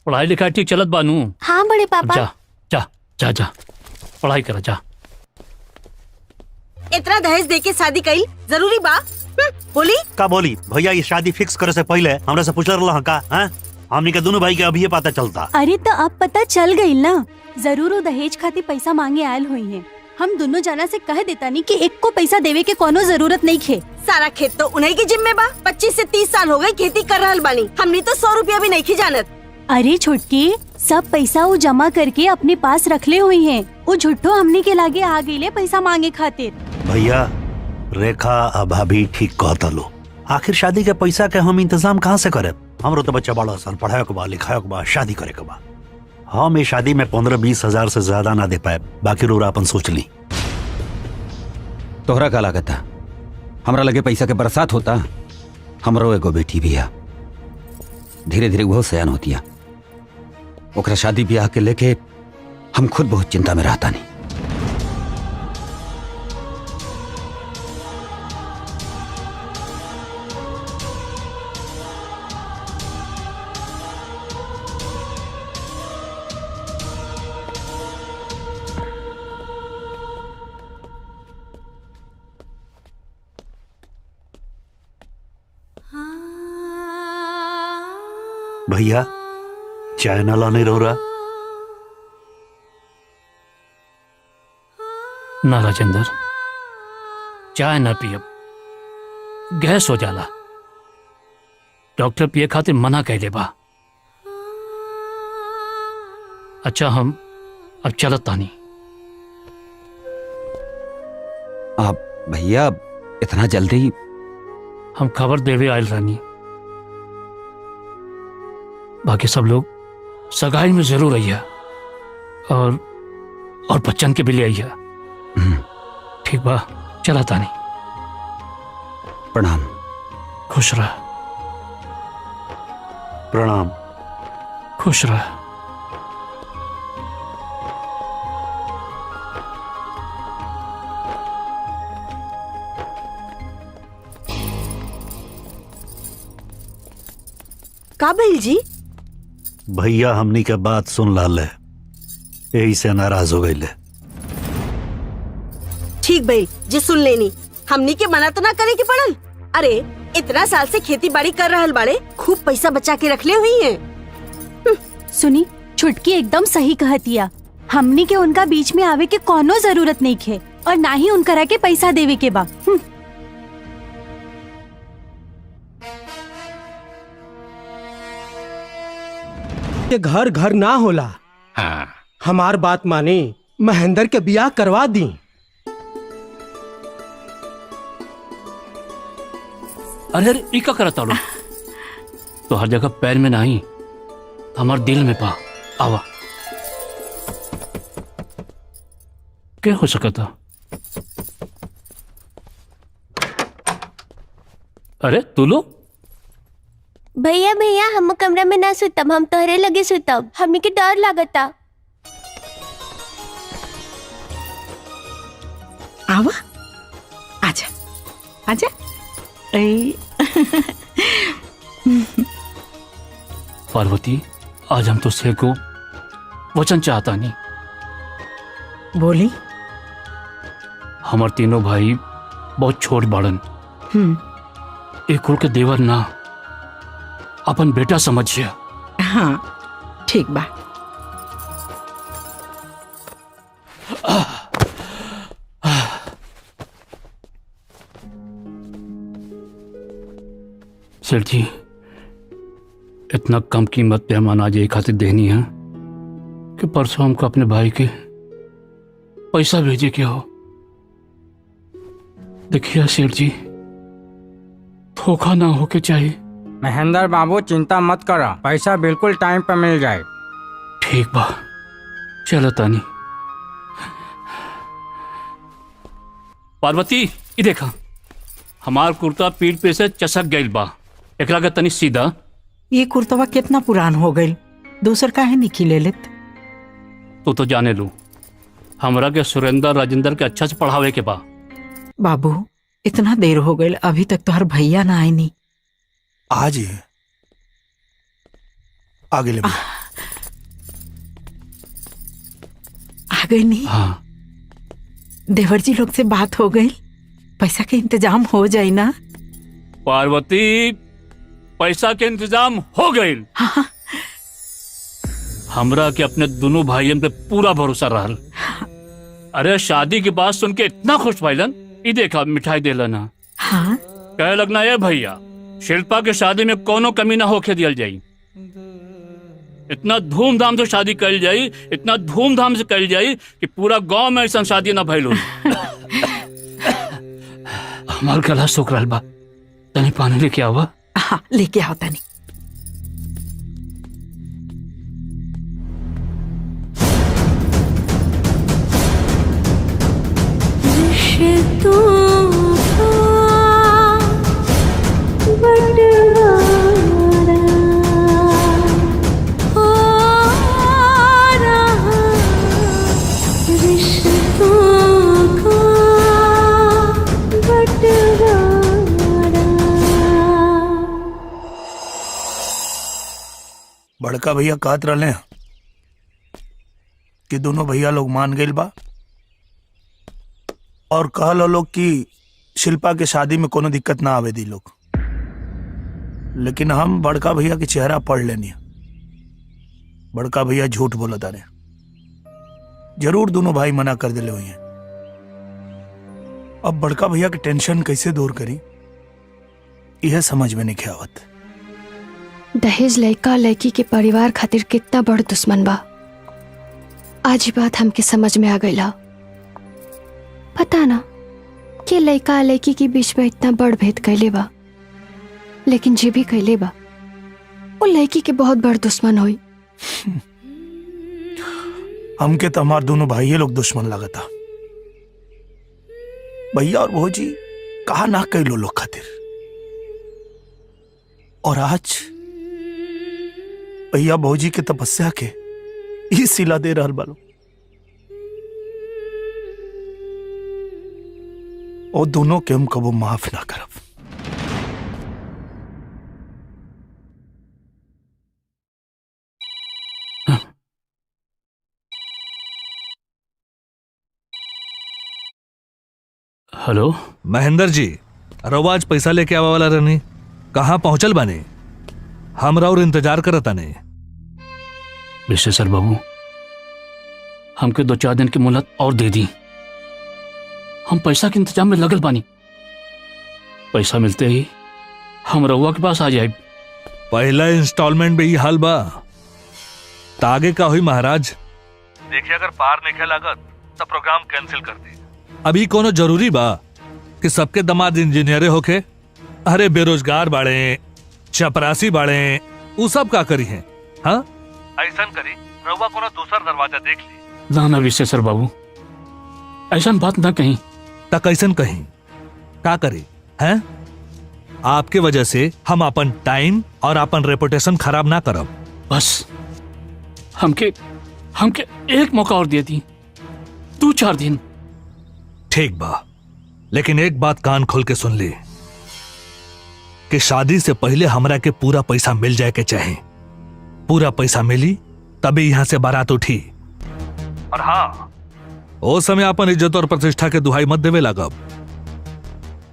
I: पढ़ाई लिखाई ठीक चलत बानू?
O: हाँ बड़े पापा।
I: जा जा जा जा, पढ़ाई करा जा।
J: इतना दहेज दे के शादी कईल जरूरी बा? बोली
L: का बोली? भैया ये शादी फिक्स करे से पहले हमरा से पूछ रहा का? हैं? हमनी के दोनों भाई के अभी पता चलता।
O: अरे तो अब पता चल गई ना। जरूर वो दहेज खातिर पैसा मांगे आयल हुई है। हम दोनों जना से कह देता नहीं कि एक को पैसा देवे के कोनो जरूरत नहीं खे।
J: सारा खेत तो उन्हीं की जिम्मे बा। 25 से 30 साल हो गए खेती कर रहल बानी, हमने तो 100 रुपया भी नहीं जानत।
O: अरे छोटकी, सब पैसा वो जमा करके अपने पास रखले हुई है। वो झुट्ठो हमने के लागे आ गई पैसा मांगे खातिर।
L: भैया रेखा अभाभी ठीक कहता लो। आखिर शादी के पैसा के हम इंतजाम कहाँ से करे? हमरो तो बच्चा बड़ा सन, पढ़ाए के बा, लिखाए के बा, शादी करे के बा। हम ये शादी में 15-20 हजार से ज्यादा ना दे पाए। बाकी रोरा अपन सोच ली।
B: तोहरा का लागत था? हमरा लगे पैसा के बरसात होता। हमरो एगो बेटी भी है, धीरे धीरे वो सयान होतिया। ओकरा शादी ब्याह के लेके हम खुद बहुत चिंता में रहता नहीं।
L: भैया चाय ना लाने रो रहा?
I: ना राजेंद्र, चाय ना पियब, गैस हो जाला। डॉक्टर पिए खातिर मना कह देबा। अच्छा हम अब चलत तानी।
B: आप भैया इतना जल्दी?
I: हम खबर देवे आयल रानी। बाकी सब लोग सगाई में जरूर आइया और बच्चन के भी ले आइया। ठीक बा, चला तानी।
B: प्रणाम।
I: खुश रह।
L: प्रणाम।
I: खुश रह।
J: का भइल जी?
L: भैया हमनी के बात सुन लाले, यही से नाराज हो गई।
J: ठीक भाई जी, सुन लेनी। हमनी के मना तो ना करे के पड़ल। अरे इतना साल से खेती बाड़ी कर रहल बाड़े, खूब पैसा बचा के रखले हुई है।
O: सुनी, छुटकी एकदम सही कहतिया। हमनी के उनका बीच में आवे के कोनो जरूरत नहीं खे और ना ही उनकरा के पैसा देवे के बा।
K: के घर घर ना होला।
G: हाँ।
K: हमार बात मानी, महेंद्र के बियाह करवा दी।
I: अरे ई का करता लो? तो हर जगह पैर में नहीं, हमार दिल में पा। आवा। क्या हो सकता? अरे तू लो।
R: भैया भैया, हम कमरा में ना सुतब, हम तोहरे लगे सुतब। हमनी के डर लागता।
Q: आवा, आजा आजा।
I: पार्वती, आज हम तुझसे को वचन चाहता नहीं।
Q: बोली।
I: हमार तीनों भाई बहुत छोट बाड़न। एक कुल के देवर ना, अपन बेटा समझिए।
Q: हाँ ठीक बा। सेठ जी, इतना कम कीमत पे हम अनाज एक खातिर देनी है कि परसों हमको अपने भाई के पैसा भेजे के हो। देखिए सेठ जी, धोखा ना होके चाहिए।
S: महेंद्र बाबू चिंता मत करो, पैसा बिल्कुल टाइम पर मिल जाए।
I: ठीक बा, चलो तानी। पार्वती, ये देखा, हमार कुर्ता पीठ पे से चसक गइल बा। एकरा के तनी सीधा।
Q: ये कुर्तवा कितना पुरान हो गई, दूसर काहे निकी ले लेत?
I: तू तो जाने लू, हमरा के सुरेंद्र राजेंद्र के अच्छा से पढ़ावे के बा।
Q: बाबू इतना देर हो गई, अभी तक तो हर भैया ना आए नहीं।
H: आज ही आगे ले
Q: आ गई नहीं?
I: हाँ।
Q: देवर जी लोग से बात हो गई, पैसा के इंतजाम हो जाए ना?
I: पार्वती, पैसा के इंतजाम हो गई।
Q: हाँ।
I: हमरा के अपने दोनों भाइयों पे पूरा भरोसा रहल। अरे शादी की बात सुन के इतना खुश भइलन, ई देखा मिठाई देला ना।
Q: हाँ।
I: कहे लगना ये भैया, शिल्पा के शादी में कोनो कमी ना होके दियल जाई। इतना धूमधाम से शादी कल जाई, इतना धूमधाम से कल जाई कि पूरा गांव में ऐसा शादी ना भइल हो। हमार गला सूख रहल बा, तनी पानी लेके आवा।
Q: हाँ लेके आओ तनी।
H: बड़का भैया कहत रहे हैं कि दोनों भैया लोग मान गए बा और कहल लोग कि शिल्पा के शादी में कोनो दिक्कत ना आवे दी लोग। लेकिन हम बड़का भैया के चेहरा पढ़ लेनी। बड़का भैया झूठ बोला तारे, जरूर दोनों भाई मना कर दिले हुए हैं। अब बड़का भैया की टेंशन कैसे दूर करी यह समझ में नहीं आवत।
C: दहेज लड़का लड़की के परिवार खातिर कितना बड़ दुश्मन बा, आज ही बात हमके समझ में आ गईला। पता ना कि लड़का लड़की के बीच में इतना बड़ भेद कैले बा, लेकिन जे भी कैले बा वो लड़की के बहुत बड़ दुश्मन हुई।
H: हमके तो हमार दोनों भाई लोग दुश्मन लगता। भैया और भौजी कहा ना कई लोग खातिर, और आज भैया भौजी के तपस्या के ही सिला दे रहल बालो। और दोनों के हम कबो माफ ना करब।
I: हेलो
N: महेंद्र जी, रउआ आज पैसा लेके आवा वाला रहनी, कहाँ पहुंचल बानी? हमरा और इंतजार करता नहीं।
I: विश्वेश्वर बाबू, हमके 2-4 दिन की मोहलत और दे दी। हम पैसा के इंतजाम में लगल बानी। पैसा मिलते ही हम रउआ के पास आ जाए।
N: पहला इंस्टॉलमेंट में ही हाल बा, त आगे का हुई महाराज? देखिए, अगर पार नहीं लागत तो प्रोग्राम कैंसिल कर दी। अभी कोनो जरूरी बा कि सबके दमाद इंजीनियरे होके? अरे बेरोजगार बाड़े, चपरासी बाड़े, उ सब का करी है? हाँ, ऐसा करी रउआ कोनो दूसरा दरवाजा देख ली।
I: ना ना विश्वेश्वर बाबू, ऐसा बात ना कहीं।
N: ता कैसन कहीं? का करी हैं? आपके वजह से हम अपन टाइम और अपन रेपुटेशन खराब ना करब।
I: बस हमके एक मौका और दे दी, 2-4 दिन।
N: ठीक बा, लेकिन एक बात कान खोल के सुन ली कि शादी से पहले हमरा के पूरा पैसा मिल जाए के चाहे। पूरा पैसा मिली तभी यहां से बारात उठी। और हाँ, ओ समय अपन इज्जत और प्रतिष्ठा के दुहाई मत देवे लागब,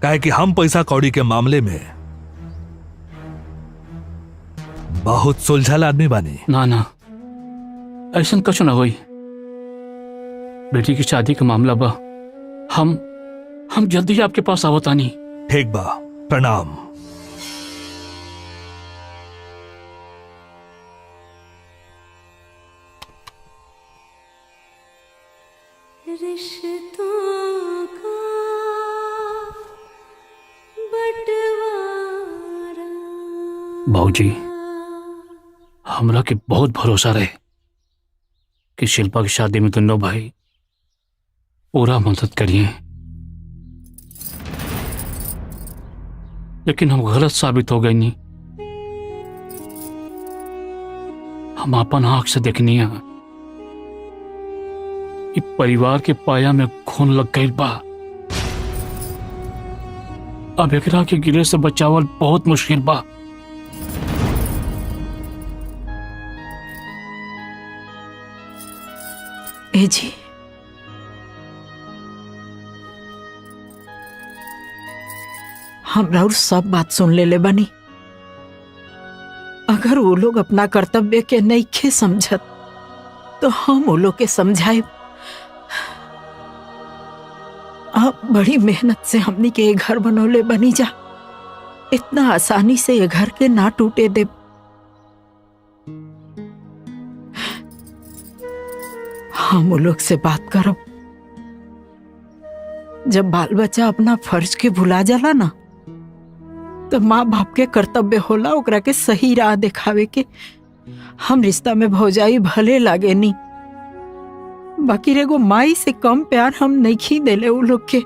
N: काहे कि हम पैसा कौड़ी के मामले में बहुत सुलझल आदमी बानी।
I: ना ना, ऐसा कुछ ना होई। बेटी की शादी का मामला बा, हम जल्दी ही आपके पास आवतानी।
N: ठीक बा, प्रणाम।
E: रिश्तों का बंटवारा।
I: भाऊजी, हमरा के बहुत भरोसा रहे कि शिल्पा की शादी में दोनों भाई पूरा मदद करिए, लेकिन हम गलत साबित हो गए। नहीं, हम अपन आंख से देखनी है कि परिवार के पाया में खून लग गई बा। अब एकरा के गिरे से बचावल बहुत मुश्किल बा।
Q: ए जी, हम राउर सब बात सुन ले बनी। अगर वो लोग अपना कर्तव्य के नइखे समझत तो हम वो लोग के समझाए। आप बड़ी मेहनत से हमनी के ये घर बनौले बनी जा, इतना आसानी से ये घर के ना टूटे दे। हम वो लोग से बात करब। जब बाल बच्चा अपना फर्ज के भुला जाला ना, तो माँ बाप के कर्तव्य होला ओकरा के सही राह दिखावे के। हम रिश्ता में भौजाई भले लागे नी, बाकी रेगो माई से कम प्यार हम नहीं देले वो लोग के।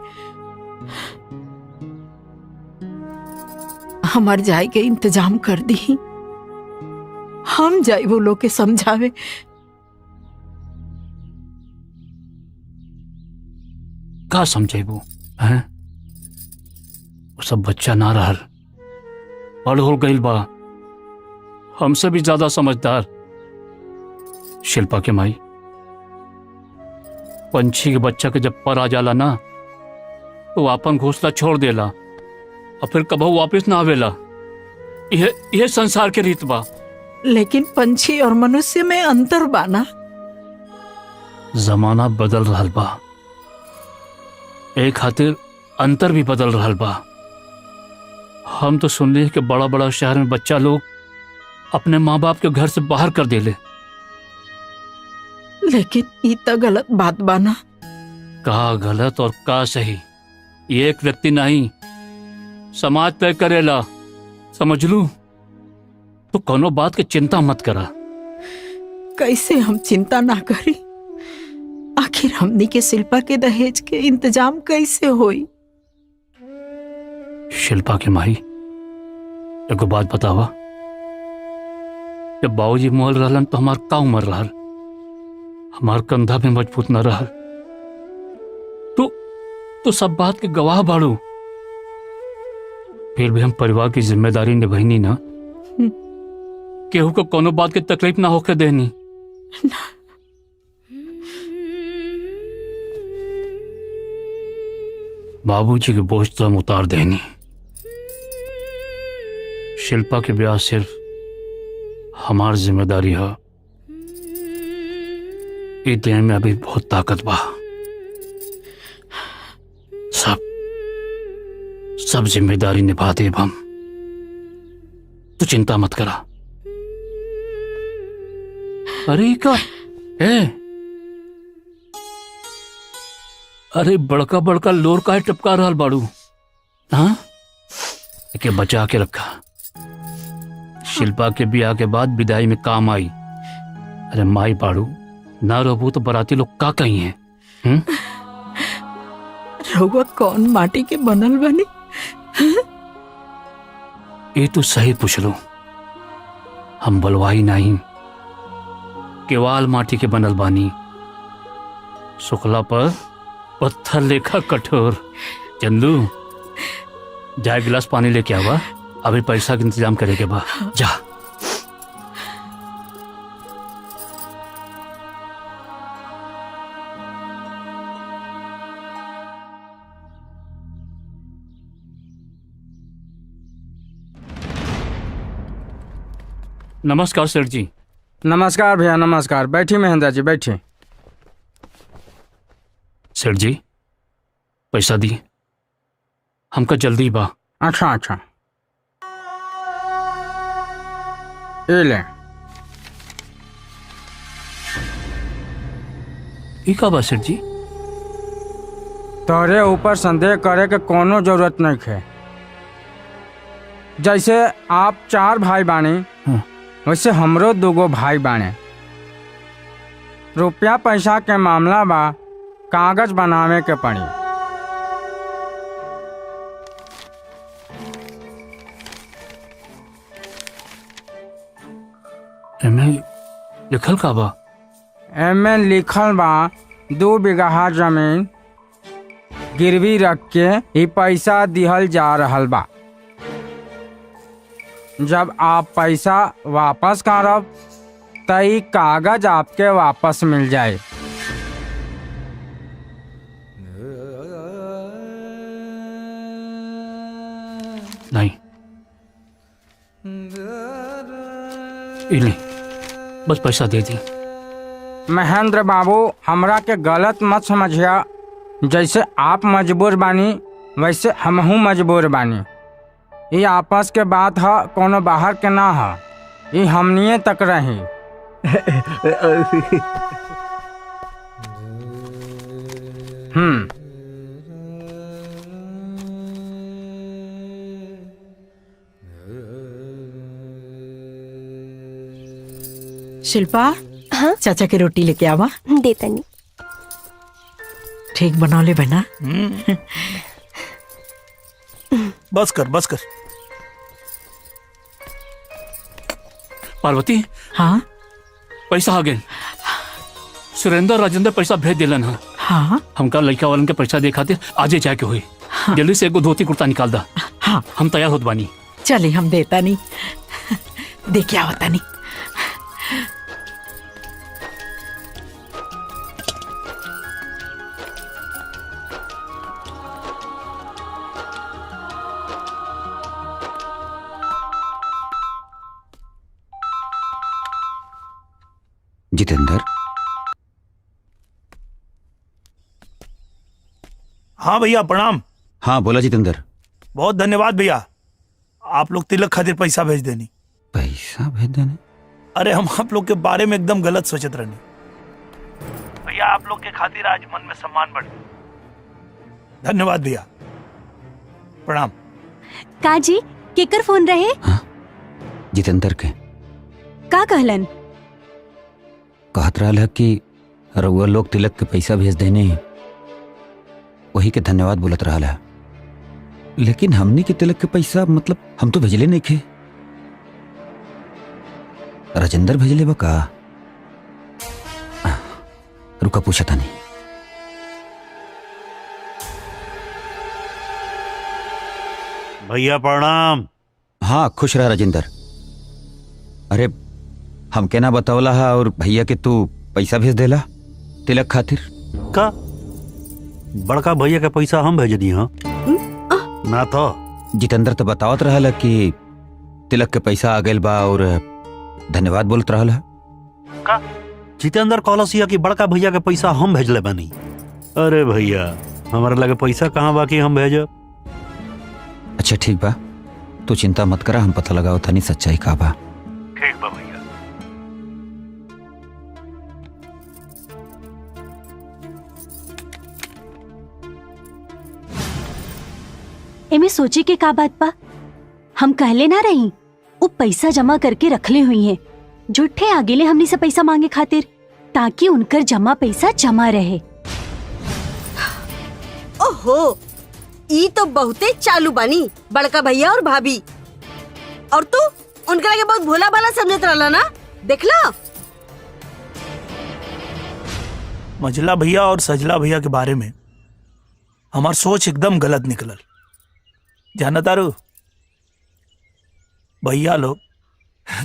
Q: हमार जाए के इंतजाम कर दी, हम जाए वो लोग के समझावे।
I: का समझेबू हैं? वो सब बच्चा ना रहल, बड़ हो गईल बा, हमसे भी ज्यादा समझदार। शिल्पा के माई, पंछी के बच्चा के जब पर आ जाला ना तो अपन घोंसला छोड़ देला और फिर कबहू वापस ना आवेला। यह संसार के रीत बा।
Q: लेकिन पंछी और मनुष्य में अंतर बाना।
I: जमाना बदल रहल बा, एक खातिर अंतर भी बदल रहल बा। हम तो सुनली कि बड़ा बड़ा शहर में बच्चा लोग अपने माँ बाप के घर से बाहर कर देले।
Q: लेकिन ई तो गलत बात बाना।
I: का गलत और का सही ये एक व्यक्ति नहीं, समाज तय करेला, समझ लू। तो कोनो बात की चिंता मत करा।
Q: कैसे हम चिंता ना करी? आखिर हमनी के शिल्पा के दहेज के इंतजाम कैसे होई?
I: शिल्पा के माई, एगो बात बतावा, जब बाबूजी मोल रहलन तो हमार का उम्र रहल, हमार कंधा भी मजबूत न रहल। तो सब बात के गवाह बाड़ू। फिर भी हम परिवार की जिम्मेदारी निभाईनी ना, केहू को कोनो बात की तकलीफ ना होके देनी। बाबूजी के बोझ तो हम उतार देनी। शिल्पा के ब्याह सिर्फ हमार जिम्मेदारी है। इस देह में अभी बहुत ताकत बा। सब जिम्मेदारी निभा देब हम। तू चिंता मत करा। अरे का अरे बड़का बड़का लोर का है टपका रहा बाड़ू। हाँ, के बचा के रखा। शिल्पा के ब्याह के बाद विदाई में काम आई। अरे माई बाड़ू, ना रहबू तो बराती लोग का कही हैं?
Q: रहुआ कौन माटी के बनल बनी?
I: ये तो सही पूछ लो। हम बलवाई नहीं, केवाल माटी के बनल बानी, सुखला पर पत्थर लेखा कठोर। चंदू, जा गिलास पानी लेके आवा, अभी पैसा का इंतजाम करेगे बा। जा। नमस्कार सेठ जी।
S: नमस्कार भैया, नमस्कार। बैठी महेंद्र जी, बैठी।
I: सेठ जी, पैसा दी, हमका जल्दी बा।
S: अच्छा, ये ले।
I: ई का बा सेठ जी?
S: तोरे ऊपर संदेह करे के कोनो जरूरत नहीं है। जैसे आप 4 भाई बानी, वैसे हमरो 2 भाई बाने। रुपया पैसा के मामला बा, कागज बनावे के पड़ी।
I: एमे लिखल का बा?
S: एमे लिखल बा 2 बीघा जमीन गिरवी रख के ही पैसा दिहल जा रहल बा। जब आप पैसा वापस करब त ई कागज आपके वापस मिल जाए।
I: नहीं, इले बस पैसा दे दी।
S: महेंद्र बाबू, हमरा के गलत मत समझिया। जैसे आप मजबूर बानी वैसे हमहू मजबूर बानी। ये आपस के बात है, कोनो बाहर के ना है। ये हमनिए तक रही।
Q: शिल्पा,
R: हाँ?
Q: चाचा की रोटी लेके आवा।
R: देता नहीं।
Q: ठीक बना ले बना।
H: बस कर, बस कर।
I: पार्वती,
Q: हाँ
I: पैसा आ गए। सुरेंद्र राजेंद्र पैसा भेज दिलन।
Q: हाँ,
I: हमका लड़का वालन के पैसा देखाते आजे जाके हुई। हाँ। जल्दी से एगो धोती कुर्ता निकाल दा।
Q: हाँ,
I: हम तैयार होत बानी।
Q: चले हम देता नहीं, दे क्या होता नहीं।
B: जितेंद्र।
H: हाँ भैया प्रणाम।
B: हाँ बोला जितेंद्र।
H: बहुत धन्यवाद भैया, आप लोग तिलक खातिर पैसा भेज देनी।
B: पैसा भेज देने?
H: अरे हम आप लोग के बारे में एकदम गलत सोचत रहनी भैया, आप लोग के खातिर आज मन में सम्मान बढ़ गया। धन्यवाद भैया, प्रणाम।
O: काजी केकर फोन रहे?
B: जितेंद्र के।
O: का कहलन?
B: कहत रहा है कि रउआ लोग तिलक के पैसा भेज देने, वही के धन्यवाद बोलत रहा है। लेकिन हमने के तिलक के पैसा मतलब हम तो भेजले नहीं थे। राजेंद्र भेजले बा का? रुका पूछा था नहीं।
L: भैया प्रणाम।
B: हाँ खुश रहा राजेंद्र। अरे हम के ना बतावला है और भैया के तू पैसा भेज देला तिलक खातिर
L: का? बड़का भैया के पैसा हम भेज दी। हाँ ना तो
B: जितेंद्र तो बतावत रहा कि तिलक के पैसा आ गए बा और धन्यवाद बोलत रहा
L: का? जितेंद्र कॉलसिया की बड़का भैया के पैसा हम भेजले बानी। अरे भैया हमारे लगे पैसा कहाँ बाकी हम भेजब?
B: अच्छा ठीक बा, तू चिंता मत करा, हम पता लगाओ था नहीं सच्चाई का बा।
L: ठीक बा भैया।
O: एमे सोचे के का बात बा? हम कहले ना रही वो पैसा जमा करके रखले हुई हैं, झूठे आगेले हमनी से पैसा मांगे खातिर, ताकि उनकर जमा पैसा जमा रहे।
J: ओहो, ई तो बहुते चालू बानी बड़का भैया और भाभी। और तू उनकरा के बहुत भोला भाला समझत रहला ना, देखला?
H: मझला भैया और सजला भैया के बारे में हमार सोच एकदम गलत निकलल। जाना तारू, भैया लोग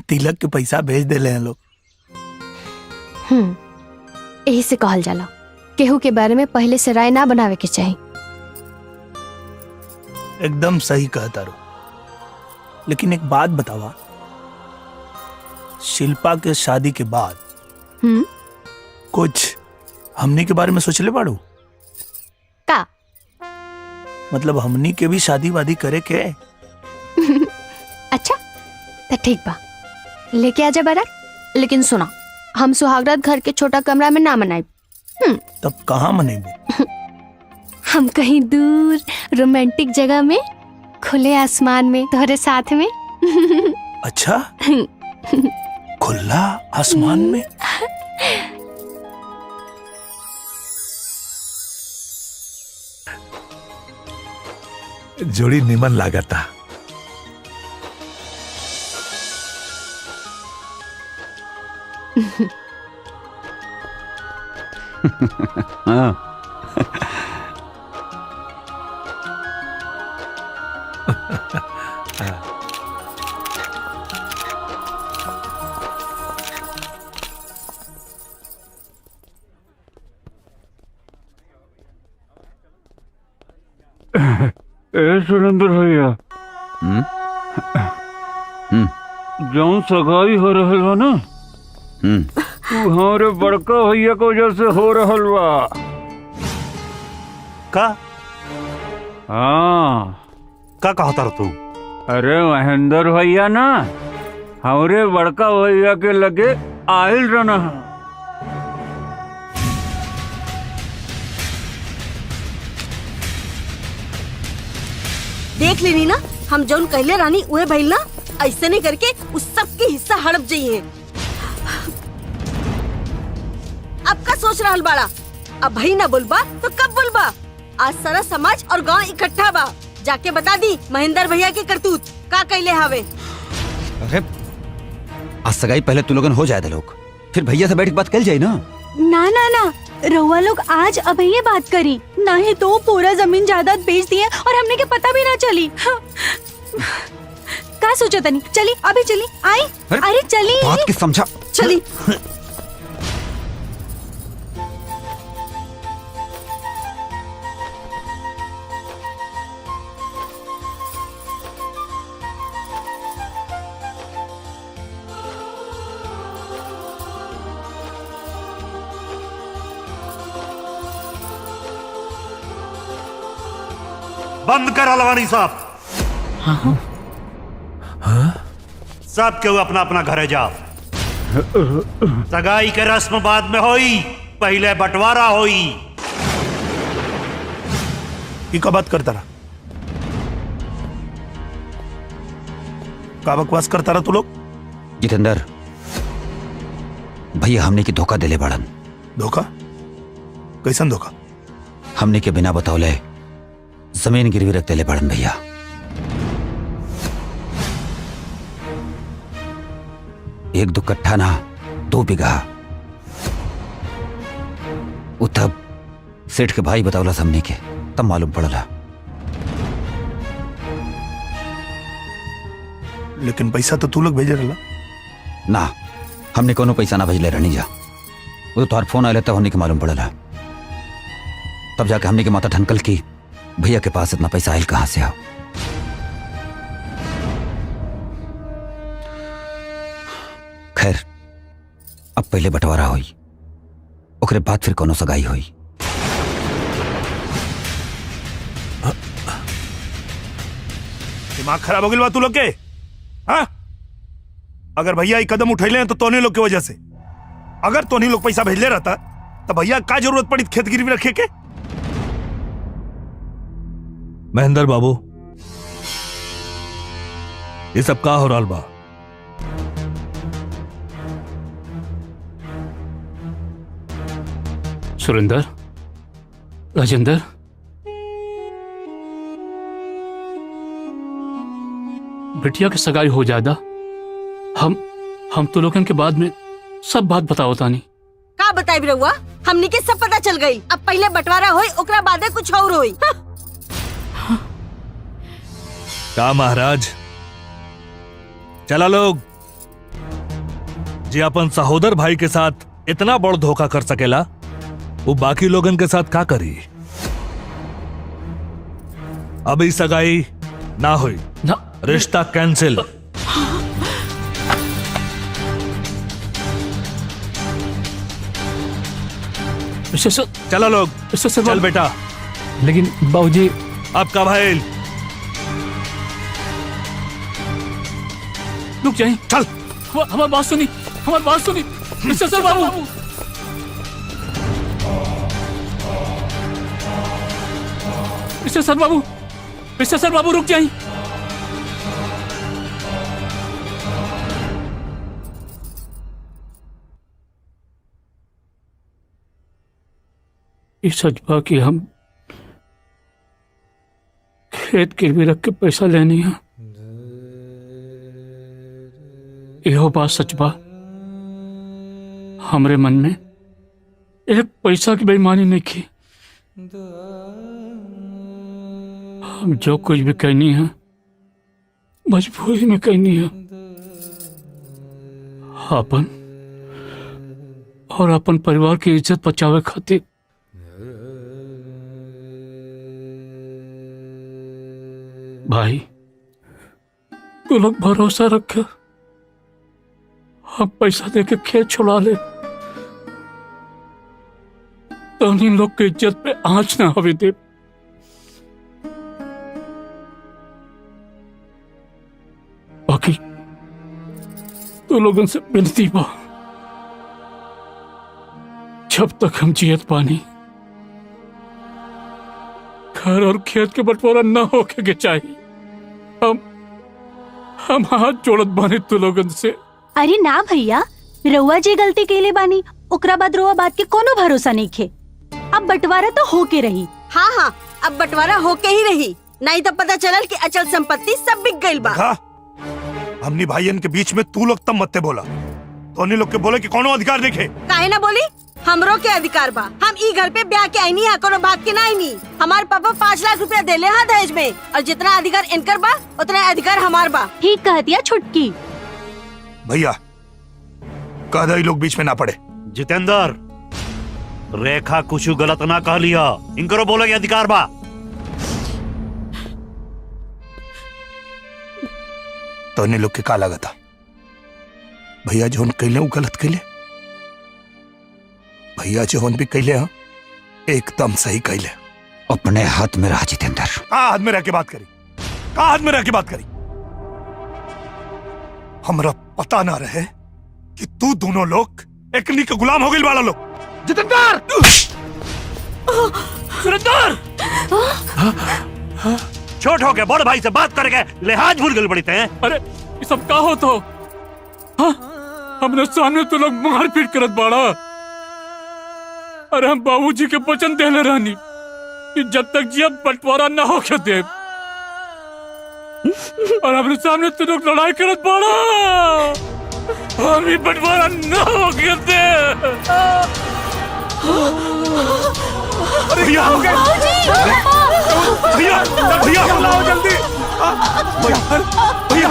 H: तिलक के पैसा भेज देले हैं लोग।
C: यही से कहल जाला केहू के बारे में पहले से राय ना बनावे के चाहिए।
H: एकदम सही कहता रो। लेकिन एक बात बतावा, शिल्पा के शादी के बाद कुछ हमनी के बारे में सोचले बाड़ू
C: का?
H: मतलब हमनी के भी शादी वादी करे के?
C: अच्छा तो ठीक बा, लेके आजा बारात। लेकिन सुना, हम सुहागरात घर के छोटा कमरा में ना मनाए।
H: तब कहाँ मनेबे?
C: हम कहीं दूर रोमांटिक जगह में, खुले आसमान में, तोहरे साथ में।
H: अच्छा, खुला आसमान में?
N: जोड़ी निमन लागता।
B: हाँ
M: ए सुरेंद्र भैया, जौन सगाई हो रहल बा ना, तू हमारे बड़का भैया के वजह से हो रहल बा
L: का?
M: हाँ
L: का कहता तू?
M: अरे महेंद्र भैया ना हमारे बड़का भैया के लगे आयल रहना।
J: देख लेनी ना, हम जौन कहले रानी उहे भइल ना। ऐसे नहीं करके उस सब के हिस्सा हड़प जाइए। अब का सोच रहल बाड़ा? अब भाई ना बोलबा तो कब बोलबा? आज सारा समाज और गांव इकट्ठा बा, जाके बता दी महेंद्र भैया के करतूत का कैले हावे।
B: अरे आज सगाई पहले तू लोगन हो जाए थे लोग, फिर भैया से बैठ के बात कल जाए ना।
O: ना ना ना, रउआ लोग आज अब ये बात करी, नहीं तो पूरा जमीन जायदाद बेच दिए और हमने के पता भी ना चली। का सोचा तनी? चली अभी चली आई। अरे चली
B: बात की समझा।
J: चली।
L: बंद कर अलवानी साहब। सब केहू अपना अपना घरे जाओ। सगाई के रस्म बाद में होई, पहले बंटवारा होई।
H: की का बात करता रहा? का बकवास करता रहा तू लोग?
B: जितेंद्र, भैया हमने की धोखा दिले बड़न।
H: धोखा? कैसन धोखा?
B: हमने के बिना बतावले जमीन गिरवी रख दिले बड़न भैया। एक दो कट्ठा ना 2 बीघा। तब सेठ के भाई बतावला हमने के, तब मालूम पड़ला।
H: लेकिन पैसा तो तू लोग भेजे रहा
B: ना, हमने कोनो पैसा ना भेजले रहनी जा। वो तो तुम्हार फोन आया तब हमने के मालूम पड़ला। तब जाके हमने के माता ठनकल की भैया के पास इतना पैसा आयल कहां से आओ। खैर, अब पहले बंटवारा हुई, ओकरे बाद फिर कोनो सगाई हुई।
H: दिमाग खराब हो गई बा तू लोग के? हाँ? अगर भैया ये कदम उठैले हैं तो तोने लोग की वजह से। अगर तोने लोग पैसा भेजले रहता तो भैया का जरूरत पड़ी खेत गिरवी रखे के?
N: महेंद्र बाबू, ये सब का हो रहा बा?
I: सुरेंद्र, राजेंद्र, बिटिया की सगाई हो जादा। हम तो लोगन के बाद में सब बात बताओ तानी।
J: का बताई रहुआ? हमनी के सब पता चल गई। अब पहले बंटवारा होई, ओकरा बादे कुछ और होई।
N: का महाराज, चला लोग जी अपन सहोदर भाई के साथ इतना बड़ धोखा कर सकेला, वो बाकी लोगन के साथ का करी? अभी सगाई ना हुई
I: ना,
N: रिश्ता कैंसिल। चलो लोग, चल बेटा।
I: लेकिन बाबूजी,
N: आपका भाई
I: रुक जाइए।
H: चल,
I: हमारी बात सुनी, हमारी बात सुनी। मिस्टर बाबू, मिस्टर बाबू रुक जाइए। इस सजबा की हम खेत गिरवी रख के पैसा लेनी है। यहो बात सच बा, हमरे मन में एक पैसा की बेईमानी नहीं की। हम जो कुछ भी कहनी है मजबूरी में कहनी है। अपन और अपन परिवार की इज्जत बचावे खातिर भाई, तू लोग भरोसा रखे, हम पैसा देके खेत छुड़ा ले तो इन लोग की इज्जत पे आंच ना हवे दे। बाकी तो लोगों से विनती बा, जब तक हम जियत पानी घर और खेत के बंटवारा न होके के चाहिए। हम हाथ जोड़त बानी तू लोगन से।
O: अरे ना भैया, रउआ जे गलती केले बानी ओकरा बाद रउआ बात के कोनो भरोसा नहीं खे। अब बंटवारा तो होके रही।
J: हाँ हाँ, अब बंटवारा होके ही रही, नहीं तो पता चलल कि अचल संपत्ति सब बिक गई बा।
H: हमनी भाईयन के बीच में तू लोग तब मत बोला। तोने लोग के बोले कि कोनो अधिकार देखे।
J: काहे ना बोली? हमरो के अधिकार बा। हम ई घर पे ब्याह के आईनी है, कोनो बात के ना आईनी। हमार पापा 5 लाख रुपया देले हाँ दहेज में, और जितना अधिकार इनकर बा उतना अधिकार हमार बा।
O: ठीक कह दिया छुटकी।
H: भैया कह दे लोग बीच में ना पड़े।
L: जितेंद्र, रेखा कुछ गलत ना कह लिया, इनकरो बोले कि अधिकार बा।
H: तोने लोग के का लगा था? भैया जोन कैले वो गलत कैले, भैया जोन भी कैले हाँ एकदम सही कैले।
B: अपने हाथ में रहा जितेंद्र।
H: कहाँ हाथ में रह के बात करी? कहाँ हाथ में रह के बात करी? हमरा पता ना रहे कि तू दोनों लोग एकनी के गुलाम हो गए वाला लोग।
L: जितेंद्र! सुरेंद्र! छोट हो गए, बड़ भाई से बात करके लिहाज भूल गए बड़ी थे।
I: अरे ये सब का हो तो हमने सामने तो लोग मारपीट करत बाड़ा। अरे हम बाबूजी के वचन देले रहनी कि जब तक जिया बंटवारा ना हो के दे, और हमने सामने तो लोग लड़ाई करत बाड़ा। हम ही बंटवारा ना हो के दे।
H: भैया हो गए। भैया भैया बुलाओ जल्दी। भैया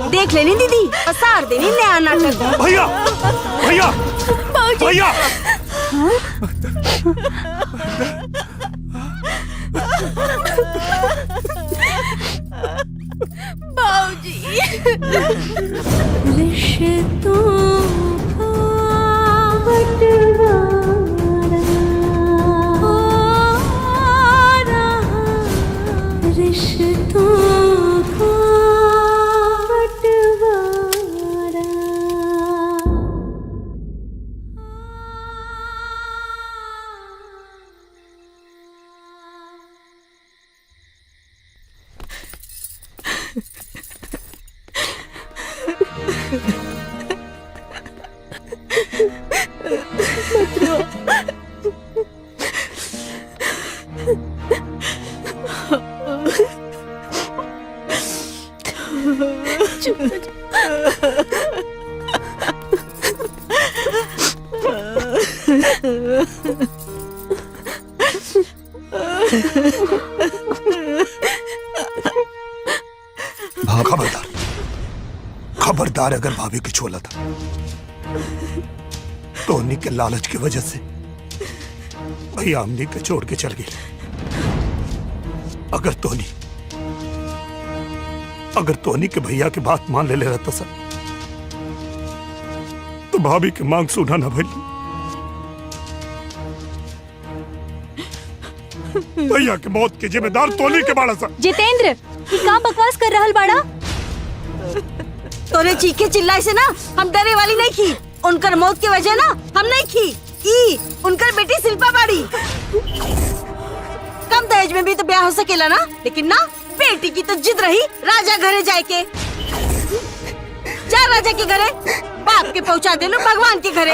J: देख लेनी दीदी, पसार देनी नया नाटक।
H: भैया भैया भैया
E: बाबूजी। रिश्तों का बंटवारा हो रहा, रिश्तों का बंटवारा।
H: खबरदार खबरदार, अगर भाभी की छोला था तो उन्हीं के लालच की वजह से भैया हमनी के छोड़ के चल गई। अगर तोनी के भैया की बात मान ले रहता सर तो भाभी की मांग सुना ना भली। भैया की मौत के जिम्मेदार तोनी के बाड़ा सर।
O: जितेंद्र, ये का बकवास कर रहल बाड़ा?
J: तोरे चीखे चिल्लाए से ना हम डरे वाली नहीं की। उनकर मौत की वजह ना हम नहीं की। ई उनकर बेटी शिल्पा बाड़ी। कम दहेज में भी तो ब्याह हो सकेला ना, लेकिन ना बेटी की तो जिद रही राजा घरे जाए के। जा राजा के घरे, बाप के पहुंचा दे लो भगवान के घरे।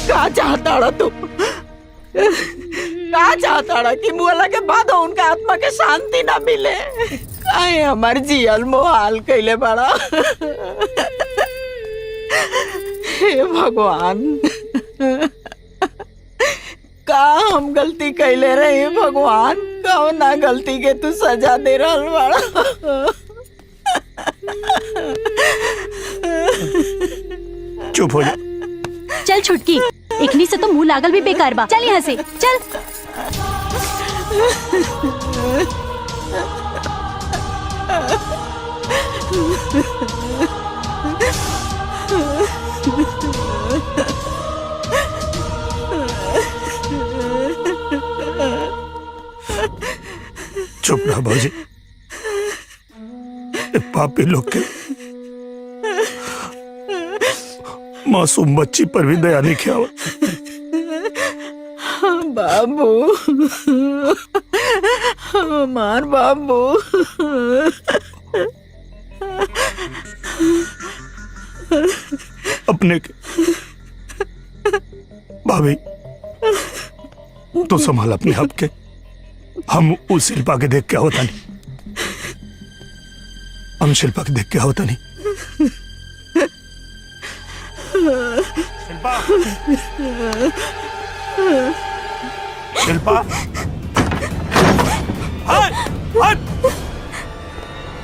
Q: का चाहता तू? का चाहता कि मुआला के बाद उनका आत्मा के शांति ना मिले? काहे हमार जियल मोहाल कैले बड़ा। हे भगवान, का हम गलती कैले रहे भगवान? कौना गलती के तू सजा दे रहल बड़ा?
H: चुप हो जा।
O: चल छुटकी, इकनी से तो मुंह लागल भी बेकार बा। चल यहाँ से चल।
H: चुप रहा भाजी। पापी लोग के मासूम बच्ची पर भी दया नहीं किया।
Q: बाबू, हमार बाबू।
H: अपने के भाभी तो संभाल अपने आप के। हम उस शिल्पा के देख क्या होता नहीं। हम शिल्पा के देख क्या होता नहीं। शिल्पा, शिल्पा,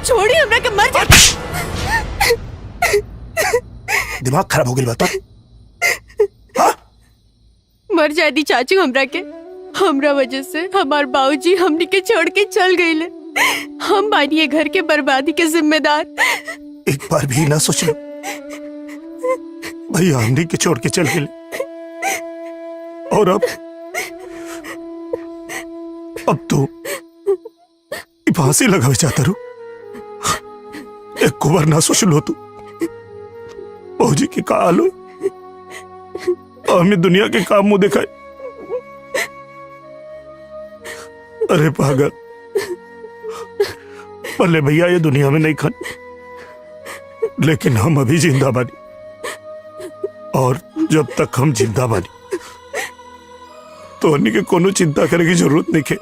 E: छोड़ी हमरा के मर जा।
H: दिमाग खराब हो गई बता।
C: मर जाए दी चाचू हमरा के। हमरा वजह से हमार बाबूजी हमनी के छोड़ के चल गईले। हम बानी घर के बर्बादी के जिम्मेदार।
H: एक बार भी ना सोच लो भैया हमनी के छोड़ के चल गए और अब तो फांसी लगावे चाहता रू। एक कुबर ना सोच लो तू बहूजी की का हाल हो, हमें दुनिया के काम मुंह दिखाए। अरे पागल, भले भैया ये दुनिया में नहीं खन, लेकिन हम अभी जिंदा बानी और जब तक हम जिंदा बानी तो अन्य के कोनो चिंता करे की जरूरत नहीं है।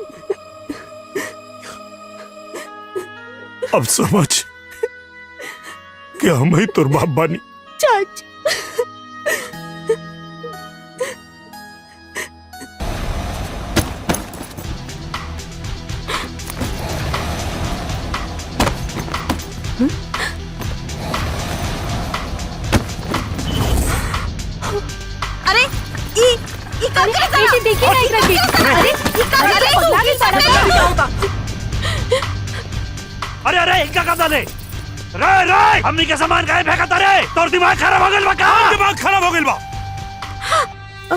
H: अब समझ कि हम ही तोर बाप बानी।
R: चाचा
J: अरे ई
O: बेटी देखिए ना एक रखी। अरे पगला के सारा होगा।
L: अरे अरे इनका कब डाले रे रे हमनी के सामान काहे फेंकत रे? तोर दिमाग खराब हो गइल बा का?
H: दिमाग खराब हो गइल बा।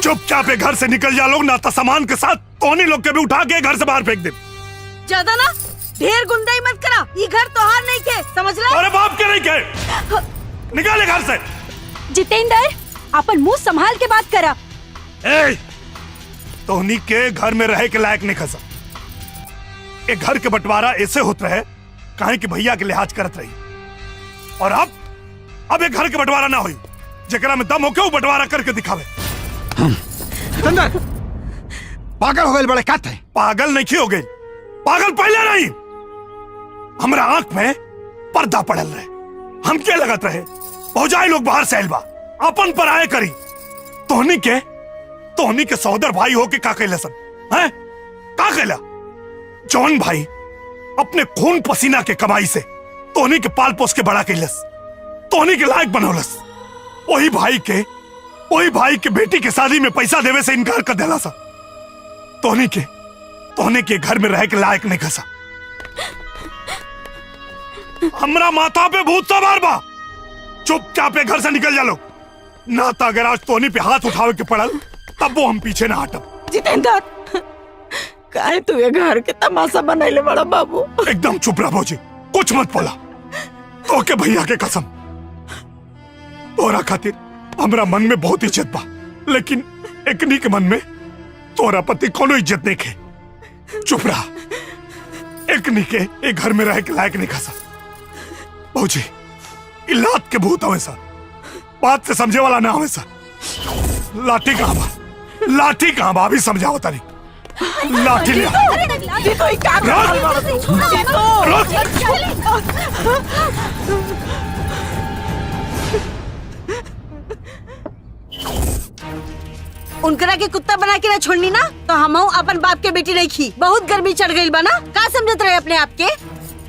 H: चुपचाप घर से निकल जा लोग, ना तो सामान के साथ तोनी लोग के भी उठा के घर से बाहर फेंक दे।
J: ज्यादा ना ढेर गुंडाई मत करा, ये घर तोहार नहीं के, समझ ला?
H: अरे बाप के नहीं के, निकाले घर से।
O: जितेंद्र अपन मुंह संभाल के बात करा।
H: ए, तोहनी के घर में रहे के लायक नहीं खसा। एक घर के बंटवारा ऐसे होत रहे काहे कि भैया के लिहाज करत रही, और अब एक घर के बंटवारा ना हुई जेकरा में दम होके वो बंटवारा करके दिखावे। पागल हो गए बड़े कात है। पागल नहीं हो गई, पागल पहले नहीं। हमरा आंख में पर्दा पड़ल रहे, हम के लगत रहे भौजाई लोग बाहर से आइल बा अपन पर आए करी। तोहनी के सहोदर भाई हो के का कैला सन हैं? का कैला? जौन भाई अपने खून पसीना के कमाई से तोहनी के पाल पोस के बड़ा कैलस, तोहनी के लायक बनौलस, वही भाई के बेटी के शादी में पैसा देवे से इनकार कर देला सा। तोहनी के घर में रह के लायक नहीं खसा। हमरा माथा पे भूत सवार बा। चुपचाप घर से निकल जा लो, ना तो अगर आज तोहनी पे हाथ उठावे के पड़ल तब वो हम पीछे ना हटब।
Q: जितेंद्र काहे तू ये घर के तमाशा बनैले बड़ा बाबू?
H: एकदम चुप रह भौजी, कुछ मत बोला। तो के भैया के कसम, तोरा खातिर हमरा मन में बहुत इज्जत बा, लेकिन एकनी के मन में तोरा पति कोनो इज्जत नहीं के। चुप रहा, एकनी के एक घर में रह के लायक नहीं खसा। भौजी इलात के भूत हवे सा, बात से समझे वाला ना हवे सा। लाठी कहाँ बा? लाठी कहाँ बा? अभी समझाओ तारी। लाठी ले
J: उनकरा के कुत्ता बना के ना छोड़नी ना तो हम अपन बाप के बेटी नहीं खी। बहुत गर्मी चढ़ गई बा ना, का समझत रहे अपने आप के?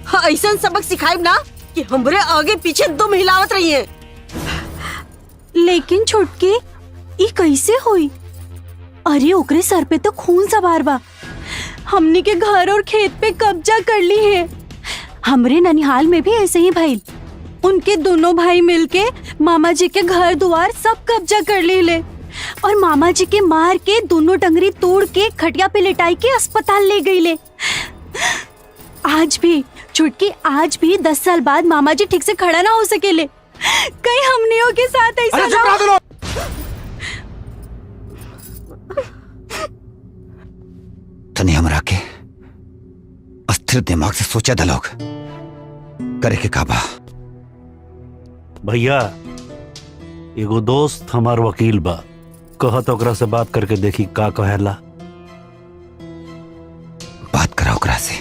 J: हाँ, ऐसा सबक सिखाई ना कि हमरे आगे पीछे दुम हिलावत रही है।
O: लेकिन छुटके ई कैसे हुई? अरे ओकरे सर पे तो खून सवार बा। हमनी के घर और खेत पे कब्जा कर ली है। हमरे ननिहाल में भी ऐसे ही भाई, उनके दोनों भाई मिलके मामा जी के घर द्वार सब कब्जा कर ले और मामा जी के मार के दोनों टंगरी तोड़ के खटिया पे लिटाई के अस्पताल ले गई ले। आज भी छुटकी, आज भी 10 साल बाद मामा जी ठीक से खड़ा ना हो सकेले। कहीं हमनियों के साथ ऐसा ना।
B: तनी हमरा के अस्थिर दिमाग से सोचा दलोग करे के काबा।
L: भैया एगो दोस्त हमार वकील बा, कहत ओकरा से बात करके देखी का कहेला।
B: बात करा ओकरा से।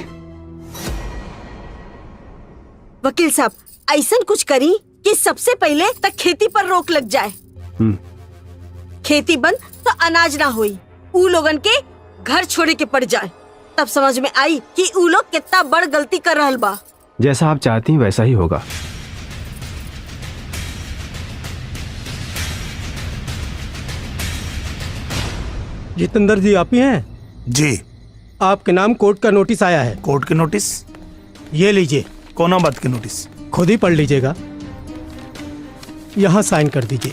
J: वकील साहब ऐसा कुछ करी कि सबसे पहले तक खेती पर रोक लग जाए। खेती बंद तो अनाज ना होई, ऊ लोगन के घर छोड़े के पड़ जाए, तब समझ में आई कि ऊ लोग कितना बड़ गलती कर रहल बा।
T: जैसा आप चाहती हैं वैसा ही होगा।
K: जितेंद्र जी आप ही हैं?
H: जी।
K: आपके नाम कोर्ट का नोटिस आया है।
H: कोर्ट के नोटिस?
K: ये लीजिए।
H: कौन बात की नोटिस?
K: खुद ही पढ़ लीजिएगा, यहाँ साइन कर दीजिए।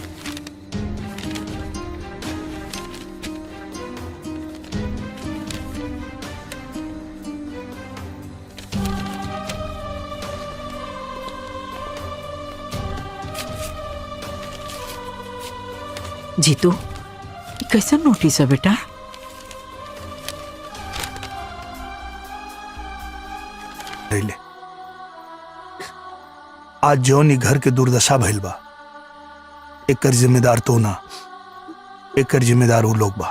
Q: जीतू कैसा नोटिस है बेटा?
H: ले आज जौन ई घर के दुर्दशा भइल बा, एकर जिम्मेदार तो ना, एकर जिम्मेदार वो लोग बा।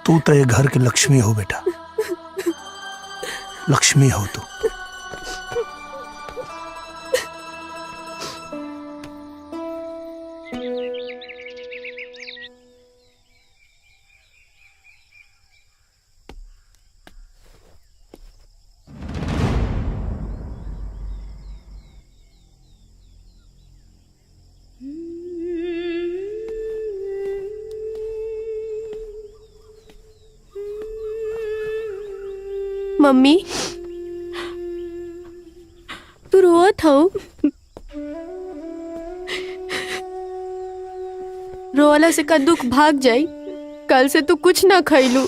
H: तू तो ये घर के लक्ष्मी हो बेटा, लक्ष्मी हो तू।
R: मम्मी तू रोत हो? रोवाला से का दुख भाग जाई। कल से तू कुछ ना खैलू।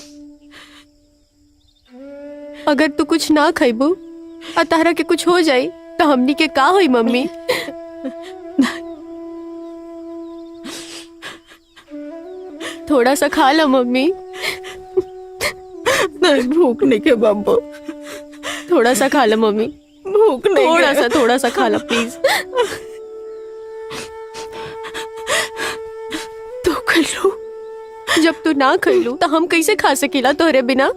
R: अगर तू कुछ ना खैबू और तारा के कुछ हो जाई तो हमनी के का होई मम्मी? थोड़ा सा खा ला मम्मी।
Q: नहीं भूख नहीं के बाबू।
R: थोड़ा सा खा ला मम्मी,
Q: भूख नहीं
R: थोड़ा सा खा ला प्लीज।
Q: तो खैलू।
R: जब तू ना खैलू तो हम कैसे खा सकेला तोहरे बिना?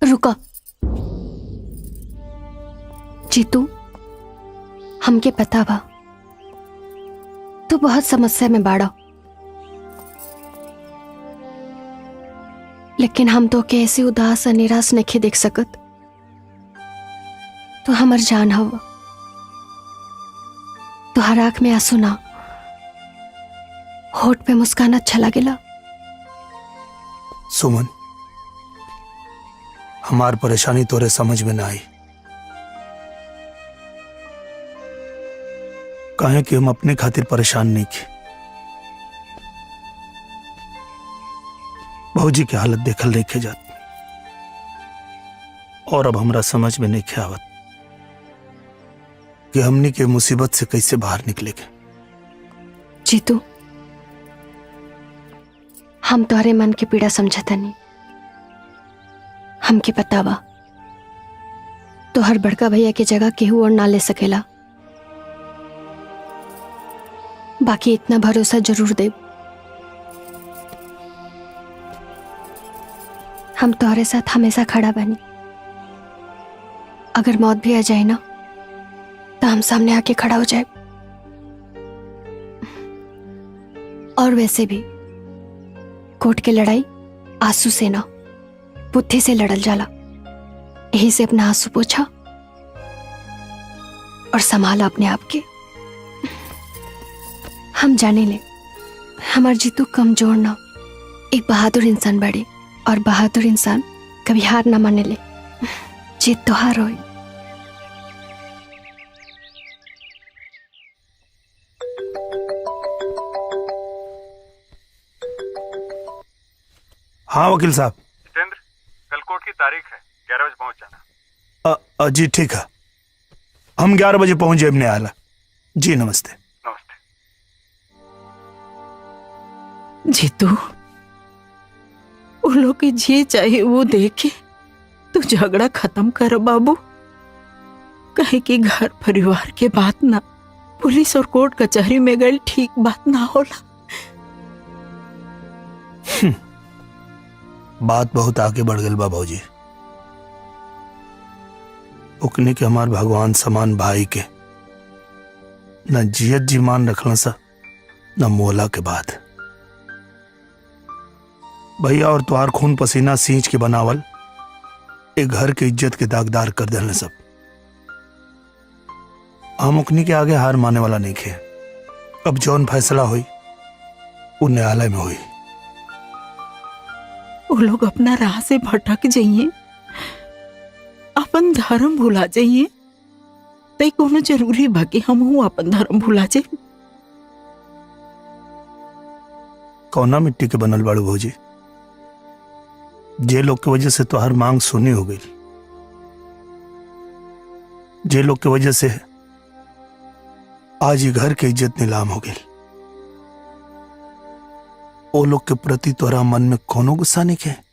R: रुका जीतू, हमके पता बा तू बहुत समस्या में बाड़ा, लेकिन हम तो के ऐसे उदास और निराश नहीं देख सकत। तो हमर जान हवा, तुहार आंख में आंसू ना, होठ पे मुस्कान अच्छा लगेला।
H: सुमन, हमार परेशानी तोरे समझ में ना आई, काहे कि हम अपने खातिर परेशान नहीं थे। भौजी की हालत देखल देखे जात और अब हमरा समझ में नहीं आवत कि हमनी के मुसीबत से कैसे बाहर निकलेंगे।
C: जीतू, हम तोहरे मन की पीड़ा समझता नहीं। हमके पता बा तोहर बड़का भैया के जगह केहू और ना ले सकेला, बाकी इतना भरोसा जरूर दे, हम तोहरे साथ हमेशा खड़ा बनी। अगर मौत भी आ जाए ना तो हम सामने आके खड़ा हो जाए। और वैसे भी कोर्ट की लड़ाई आंसू से ना बुद्धि से लड़ल जाला। यही से अपना आंसू पोछा और संभाला अपने आप के। हम जाने ले हमार जीतू कमजोर ना, एक बहादुर इंसान बड़े, और बहादुर इंसान कभी हार ना माने ले। जीत तो हार होए।
H: हाँ वकील साहब।
M: जितेंद्र, कल कोर्ट की तारीख है, 11 बजे पहुंच जाना।
H: जी ठीक है, हम 11 बजे पहुंच जाए अपने आला। जी नमस्ते।
Q: जीतू, उन लोग की जे चाहे वो देखे तू झगड़ा खत्म कर बाबू। कहे कि घर परिवार के बात ना पुलिस और कोर्ट कचहरी में गई ठीक बात ना होला।
H: बात बहुत आगे बढ़ गई बा भौजी। ओकने के हमार भगवान समान भाई के न जियत जी मान रखला सा, न मोला के बाद। भैया और तुहार खून पसीना सींच के बनावल एक घर के इज्जत के दागदार कर देने सब। हम ओकनी के आगे हार माने वाला नहीं खे। अब जौन फैसला हुई वो न्यायालय में हुई।
Q: वो लोग अपना राह से भटक जाइए अपन धर्म भुला जाइए तई कोनो जरूरी बा कि हमहू अपन धर्म भुला जाए।
H: कौना मिट्टी के बनल बाड़ू भौजी? जे लोग की वजह से तोहर मांग सुनी हो गई, जे लोग की वजह से आज ही घर के इज्जत नीलाम हो गई, ओ लोग के प्रति तोरा मन में कोनो गुस्सा नहीं के?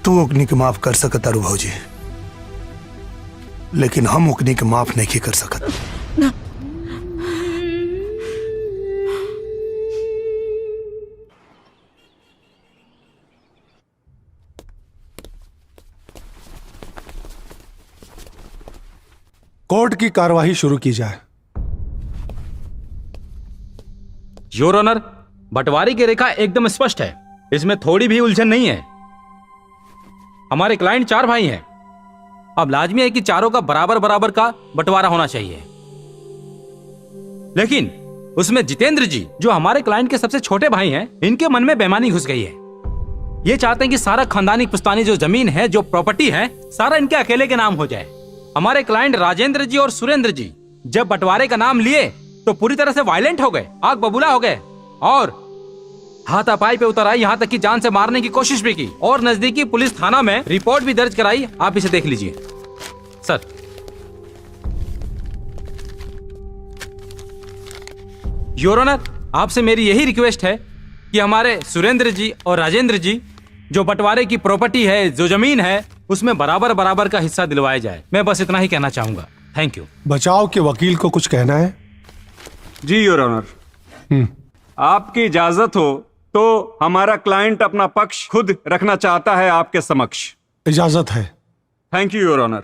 H: तू ओकनी के माफ कर सकत तारू भौजी, लेकिन हम ओकनी के माफ नहीं कर सकत।
U: कोर्ट की कार्यवाही शुरू की जाए।
G: योर ऑनर, बंटवारे की रेखा एकदम स्पष्ट है, इसमें थोड़ी भी उलझन नहीं है। हमारे क्लाइंट 4 भाई हैं, अब लाजमी है कि चारों का बराबर बराबर का बंटवारा होना चाहिए। लेकिन उसमें जितेंद्र जी, जो हमारे क्लाइंट के सबसे छोटे भाई हैं, इनके मन में बेईमानी घुस गई है। ये चाहते हैं कि सारा खानदानी पुश्तानी जो जमीन है, जो प्रॉपर्टी है, सारा इनके अकेले के नाम हो जाए। हमारे क्लाइंट राजेंद्र जी और सुरेंद्र जी जब बंटवारे का नाम लिए तो पूरी तरह से वायलेंट हो गए, आग बबूला हो गए और हाथापाई पे उतर आई, यहां तक कि जान से मारने की कोशिश भी की और नजदीकी पुलिस थाना में रिपोर्ट भी दर्ज कराई। आप इसे देख लीजिए सर। योर ऑनर, आपसे मेरी यही रिक्वेस्ट है कि हमारे सुरेंद्र जी और राजेंद्र जी जो बंटवारे की प्रॉपर्टी है, जो जमीन है, उसमें बराबर बराबर का हिस्सा दिलवाया जाए। मैं बस इतना ही कहना चाहूंगा। Thank you.
U: बचाव के वकील को कुछ कहना है?
V: जी योर ऑनर, आपकी इजाजत हो तो हमारा क्लाइंट अपना पक्ष खुद रखना चाहता है आपके समक्ष।
U: इजाजत है।
V: Thank you your honour.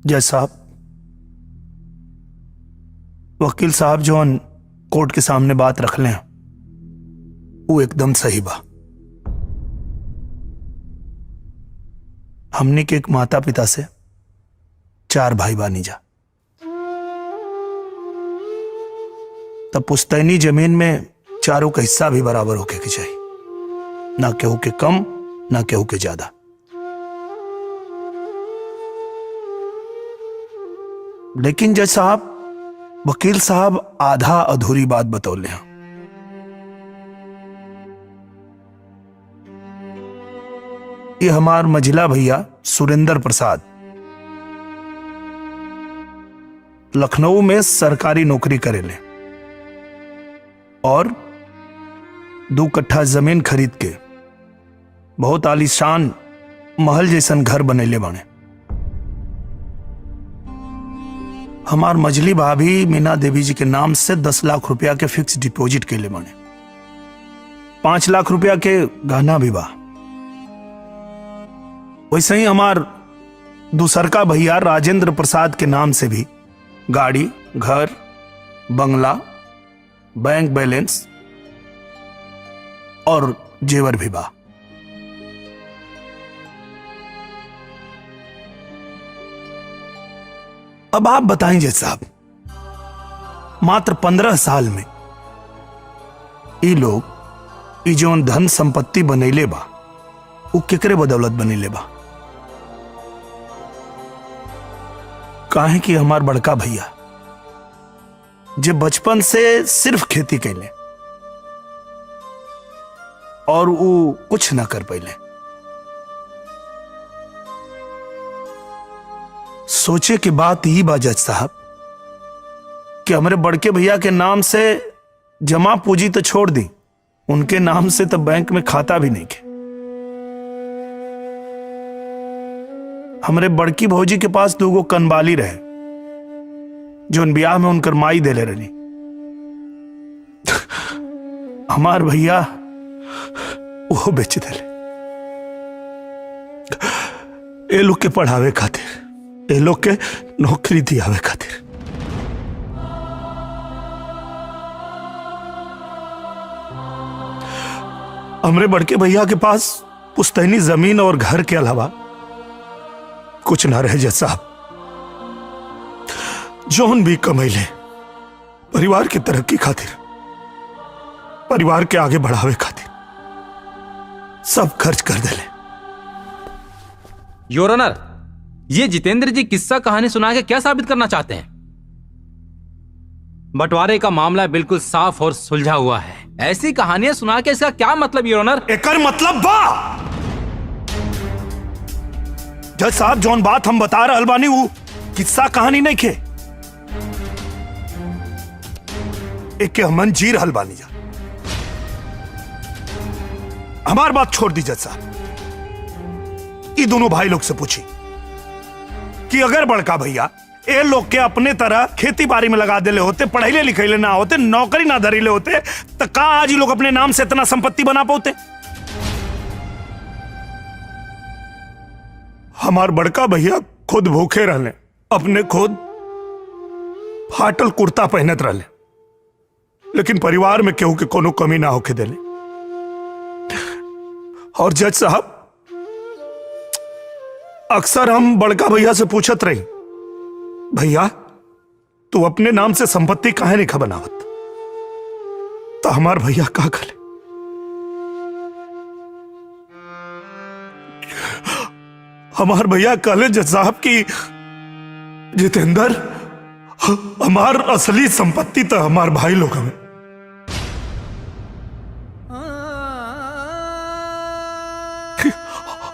H: जज साहब, वकील साहब जो कोर्ट के सामने बात रख लें वो एकदम सही बा। हमने के एक माता पिता से 4 भाई बानी जा, तब पुश्तैनी जमीन में चारों का हिस्सा भी बराबर होके के चाहिए, ना केहू के कम ना केहू के ज्यादा। लेकिन जज साहब, वकील साहब आधा अधूरी बात बतौले हैं। ये हमार मझिला भैया सुरेंद्र प्रसाद लखनऊ में सरकारी नौकरी करेले और 2 कट्ठा जमीन खरीद के बहुत आलीशान महल जैसन घर बनैले बाने। हमार मझली भाभी मीना देवी जी के नाम से 10 लाख रुपया के फिक्स डिपॉजिट के लिए बने, 5 लाख रुपया के गहना भी बा। वैसे ही हमार दूसरका भैया राजेंद्र प्रसाद के नाम से भी गाड़ी, घर, बंगला, बैंक बैलेंस और जेवर भी बा। अब आप बताएं जज साहब, मात्र 15 साल में ये लोग जोन धन संपत्ति बनैले बा वो केकरे बदौलत बनैले बा? काहे कि हमार बड़का भैया जे बचपन से सिर्फ खेती कैले और वो कुछ ना कर पाइले। सोचे की बात यही बा जज साहब कि हमारे बड़के भैया के नाम से जमा पूंजी तो छोड़ दी, उनके नाम से तो बैंक में खाता भी नहीं के। हमारे बड़की भौजी के पास 2 कनबाली रहे जो उन ब्याह में उनकर माई देले रही। हमार भैया वो बेच देले ए लोग के पढ़ावे खातिर, ए लोग के नौकरी दियावे खातिर। हमरे बड़के भैया के पास पुश्तैनी जमीन और घर के अलावा कुछ ना रहे जज साहब। जौन भी कमैले परिवार की तरक्की खातिर, परिवार के आगे बढ़ावे खातिर सब खर्च कर देले।
G: योर ऑनर, ये जितेंद्र जी किस्सा कहानी सुना के क्या साबित करना चाहते हैं? बंटवारे का मामला बिल्कुल साफ और सुलझा हुआ है। ऐसी कहानियां सुना के इसका क्या मतलब योर ऑनर?
H: एकर मतलब बा जज साहब, जौन बात हम बता रहल बानी वो किस्सा कहानी नहीं खे, एक के हमन जी रहल बानी जा। हमार बात छोड़ दी जज साहब, ये दोनों भाई लोग से पूछी कि अगर बड़का भैया ए लोग के अपने तरह खेती बाड़ी में लगा देले होते, पढ़ाई लिखाई ना होते, नौकरी ना धरीले होते, तो का आज ये लोग अपने नाम से इतना संपत्ति बना पाते? हमार बड़का भैया खुद भूखे रहले, अपने खुद फाटल कुर्ता पहनत रहले, लेकिन परिवार में केहू के कोनो कमी ना होके देले। और जज साहब, अक्सर हम बड़का भैया से पूछत रही, भैया तू अपने नाम से संपत्ति काहे नहीं बनावत? तो हमार भैया का खले, हमार भैया कहले जज साहब की जितेंद्र, हमार असली संपत्ति तो हमार भाई लोग हमें।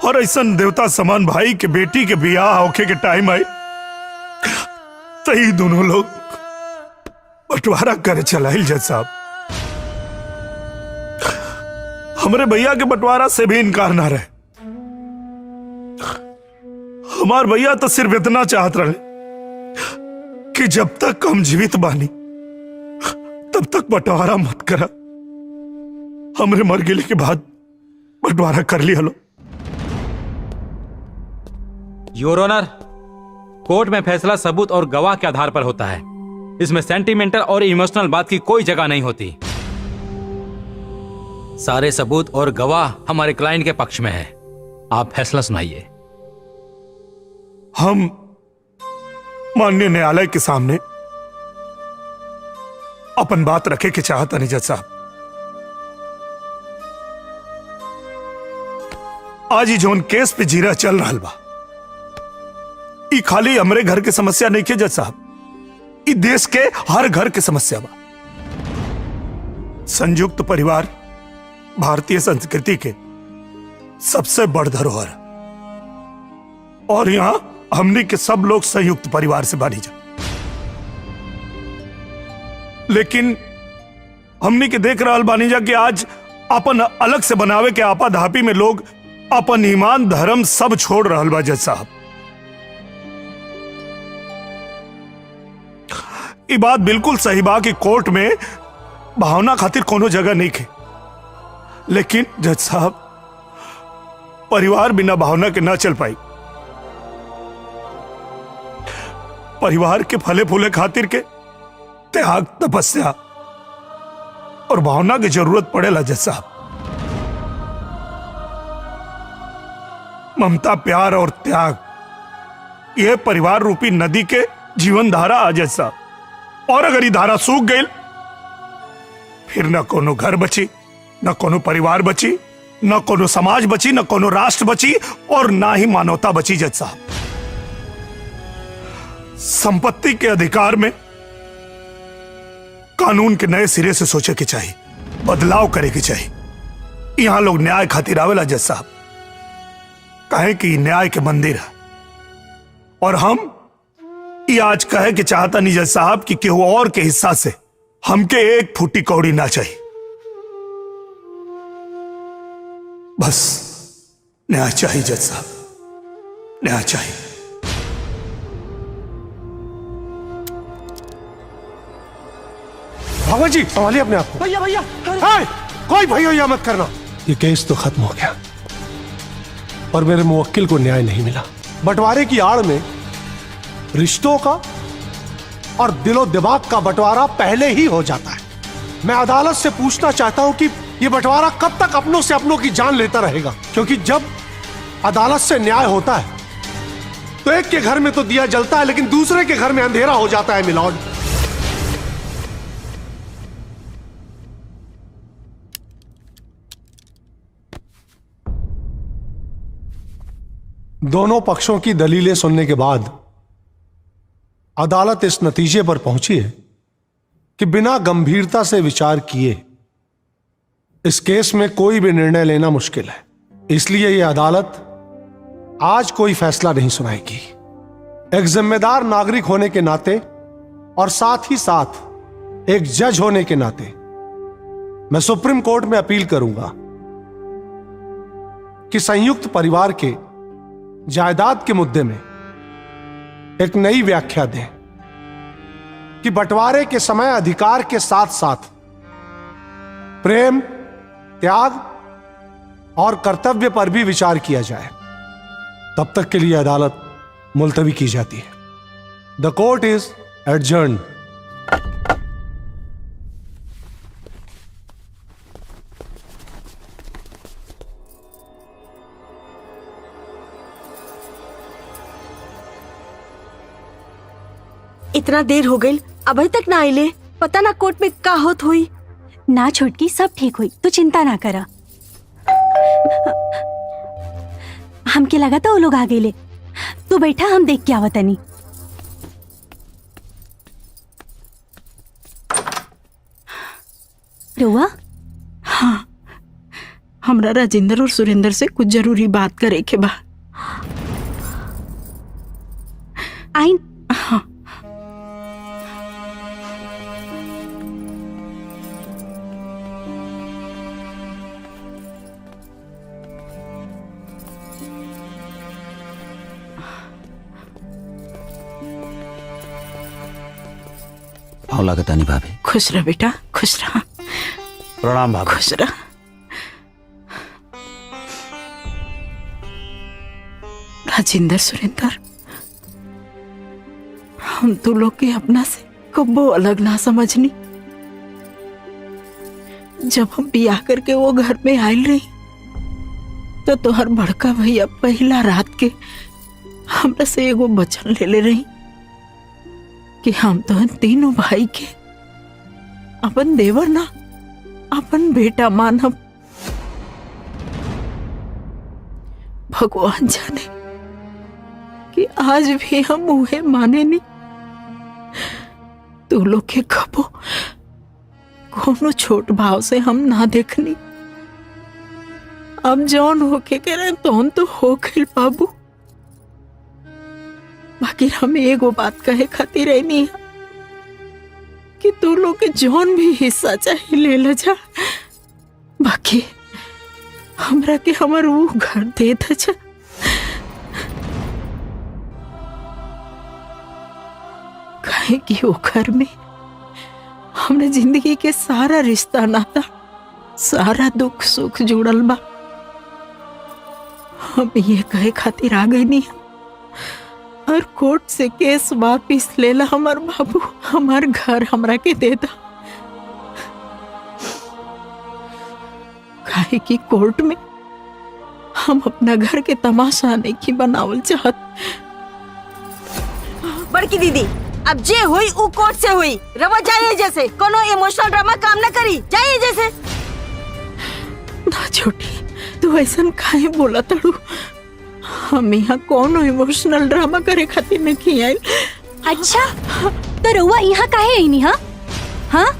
H: और ऐसा देवता समान भाई के बेटी के बियाह होके के टाइम आई तो ही दोनों लोग बंटवारा करे चलाइल जज साहब। हमारे भैया के बंटवारा से भी इनकार ना रहे। हमार भैया तो सिर्फ इतना चाहत रहे कि जब तक हम जीवित बानी तब तक बंटवारा मत करा, हमरे मर गेले के बाद बंटवारा कर लिया लो।
G: योर ऑनर, कोर्ट में फैसला सबूत और गवाह के आधार पर होता है। इसमें सेंटिमेंटल और इमोशनल बात की कोई जगह नहीं होती। सारे सबूत और गवाह हमारे क्लाइंट के पक्ष में है। आप फैसला सुनाइए।
H: हम माननीय न्यायालय के सामने अपन बात रखे के चाहता नहीं जज साहब। आज ही जोन केस पे जीरा चल रहा बा, ई खाली हमरे घर के समस्या नहीं के जज साहब, ई देश के हर घर के समस्या बा। संयुक्त परिवार भारतीय संस्कृति के सबसे बड़ धरोहर है और यहां हमने के सब लोग संयुक्त परिवार से बानी जा। लेकिन हमने के देख रहा बानी जा कि आज अपन अलग से बनावे के आपाधापी में लोग अपन ईमान धर्म सब छोड़ रहा बा जज साहब। ये बात बिल्कुल सही बा कि कोर्ट में भावना खातिर कोनो जगह नहीं खे, लेकिन जज साहब परिवार बिना भावना के ना चल पाई। परिवार के फले फूले खातिर के त्याग, तपस्या और भावना की जरूरत पड़ेला जज साहब। ममता, प्यार और त्याग, यह परिवार रूपी नदी के जीवन धारा आ जज साहब। और अगर ये धारा सूख गई फिर न कोनो घर बची, न कोनो परिवार बची, न कोनो समाज बची, न कोनो राष्ट्र बची और ना ही मानवता बची जज साहब। संपत्ति के अधिकार में कानून के नए सिरे से सोचे के चाहिए, बदलाव करे के चाहिए। यहां लोग न्याय खातिर आवेला जज साहब, कहे कि न्याय के मंदिर है। और हम ये आज कहे कि चाहता नहीं जज साहब कि केहू और के हिस्सा से हमके एक फूटी कौड़ी ना चाहिए। बस न्याय चाहिए जज साहब, न्याय चाहिए।
U: भगवान जी संभालिए अपने आप को।
K: भैया भैया
U: कोई भैया मत करना। ये केस तो खत्म हो गया और मेरे मुवक्किल को न्याय नहीं मिला। बंटवारे की आड़ में रिश्तों का और दिलो दिमाग का बंटवारा पहले ही हो जाता है। मैं अदालत से पूछना चाहता हूं कि ये बंटवारा कब तक अपनों से अपनों की जान लेता रहेगा? क्योंकि जब अदालत से न्याय होता है तो एक के घर में तो दिया जलता है, लेकिन दूसरे के घर में अंधेरा हो जाता है मिलॉर्ड। दोनों पक्षों की दलीलें सुनने के बाद अदालत इस नतीजे पर पहुंची है कि बिना गंभीरता से विचार किए इस केस में कोई भी निर्णय लेना मुश्किल है। इसलिए यह अदालत आज कोई फैसला नहीं सुनाएगी। एक जिम्मेदार नागरिक होने के नाते और साथ ही साथ एक जज होने के नाते मैं सुप्रीम कोर्ट में अपील करूंगा कि संयुक्त परिवार के जायदाद के मुद्दे में एक नई व्याख्या दें कि बंटवारे के समय अधिकार के साथ साथ प्रेम, त्याग और कर्तव्य पर भी विचार किया जाए। तब तक के लिए अदालत मुलतवी की जाती है। द कोर्ट इज एडजर्न्ड।
J: इतना देर हो गई, अभी तक ना आइले। पता ना कोर्ट में का होत हुई।
O: ना छुटकी, सब ठीक हुई, तू चिंता ना करा। हमके लगा था वो लोग आ गए। तू बैठा, हम देख के आवतनी। रुआ?
Q: हाँ, हमरा राजेंद्र और सुरेंद्र से कुछ जरूरी बात करे के बा।
O: आइन।
Q: हाँ।
B: आओ लागतानी भाभी।
Q: खुश रह बेटा, खुश रह।
L: प्रणाम भाभी।
Q: खुश रह। राजेंद्र, सुरेंद्र, हम तो लोग के अपना से कब्बो अलग ना समझनी। जब हम बियाह करके वो घर में आयल रही तो तोहर बड़का भैया पहला रात के हमरा से एगो वचन ले रही कि हम तो तीनों भाई के अपन देवर ना अपन बेटा मानब। भगवान जाने कि आज भी हम उहे माने नहीं। तू लोग के कबो कोनो छोट भाव से हम ना देखनी। अब जौन होके करे तौन तो हो गइल बाबू। बाकी हम एगो बात कहे खातिर रहनी है कि तू लोग के जौन भी हिस्सा चाहिए ले ल जा। बाकी हमरा के हमर वो घर दे दे जा। काहे कि वो घर में हमने जिंदगी के सारा रिश्ता नाता, सारा दुख सुख जुड़ल बा। हम ये कहे खातिर आ गई नहीं और कोर्ट से केस वापिस लेला हमार बाबू। हमार घर हमरा के दे दा। काहे कि कोर्ट में हम अपना घर के तमाशा नहीं की बनावल चाहत।
J: बड़की दीदी, अब जे हुई उ कोर्ट से हुई। रवा जाइए जैसे, कोनो इमोशनल ड्रामा काम ना करी। जाइए जैसे।
Q: ना छोटी, तू ऐसा काहे बोला तड़ू? हम यहाँ कोनो इमोशनल ड्रामा करे खातिर नहीं आए।
O: अच्छा, तो रउआ यहाँ काहे आई नहीं? हाँ हाँ,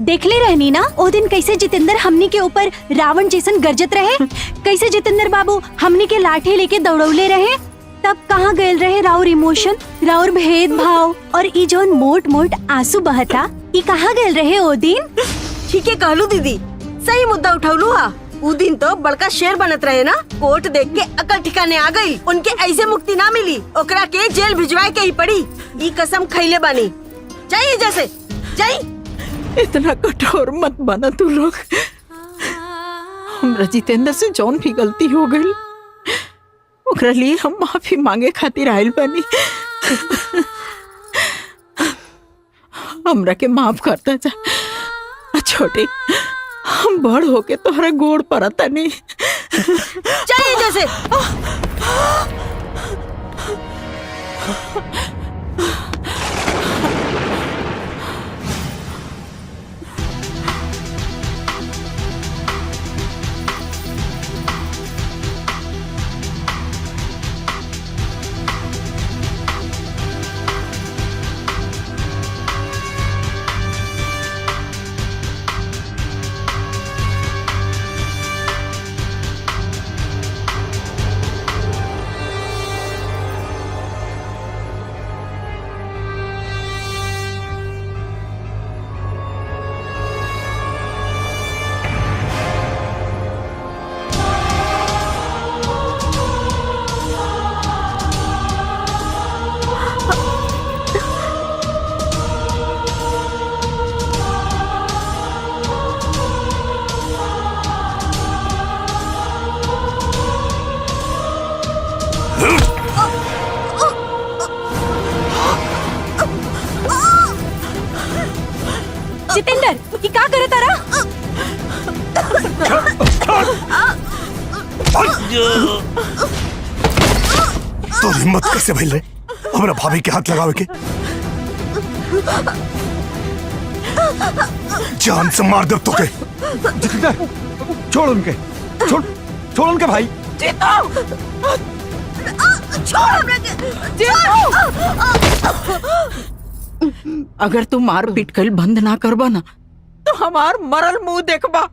O: देखले रहनी ना ओ दिन कैसे जितेंद्र हमनी के ऊपर रावण जैसन गरजत रहे। कैसे जितेंद्र बाबू हमनी के लाठी लेके दौड़ौले रहे। तब कहाँ गए रहे राउर इमोशन, राउर भेदभाव और ई जोन मोट मोट आंसू बहता, ई कहाँ गए रहे ओ दिन?
J: ठीक है कहलू दीदी, सही मुद्दा उठौलू। हा, उ दिन तो बड़का शेर बनत रहे ना। कोर्ट देख के अकल ठिकाने आ गई। उनके ऐसे मुक्ति ना मिली, ओकरा के जेल भिजवाए के ही पड़ी। ई कसम खैले बानी। जाइए जैसे, जाइए।
Q: इतना कठोर मत बना तू लोग। हमरा जितेंद्र से जौन भी गलती हो गई ओकरा लिए हम माफी मांगे खातिर आयल बानी। हमरा के माफ करता जा। छोटे, हम बड़ होके तोहरा गोड़ पड़ता नहीं।
J: चाहिए जैसे
O: जितेंद्र ये का करे तारा?
H: तो हिम्मत कैसे भइल रे हमरा भाभी के हाथ लगावे के? जान से मार दे तो के।
M: जितेंद्र छोड़ उनके, छोड़ उनके भाई।
Q: अगर तू मार पीट कर बंद ना करबा ना तो हमार मरल मुंह देखबा।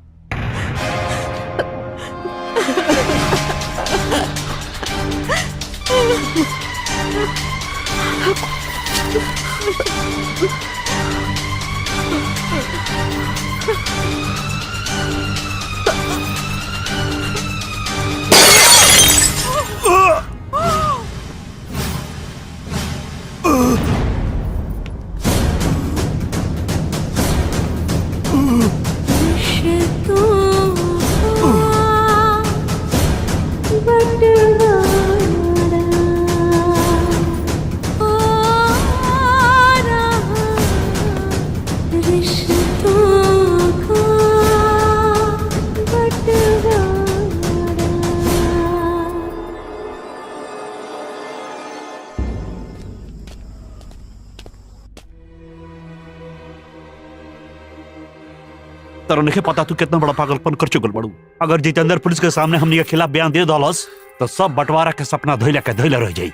L: तरो नहीं पता तू कितना बड़ा पागलपन कर चुकल बड़ू। अगर जितेंद्र पुलिस के सामने हमनी के खिलाफ बयान दे दलस तो सब बंटवारा के सपना धोइला के धोइला रह जाई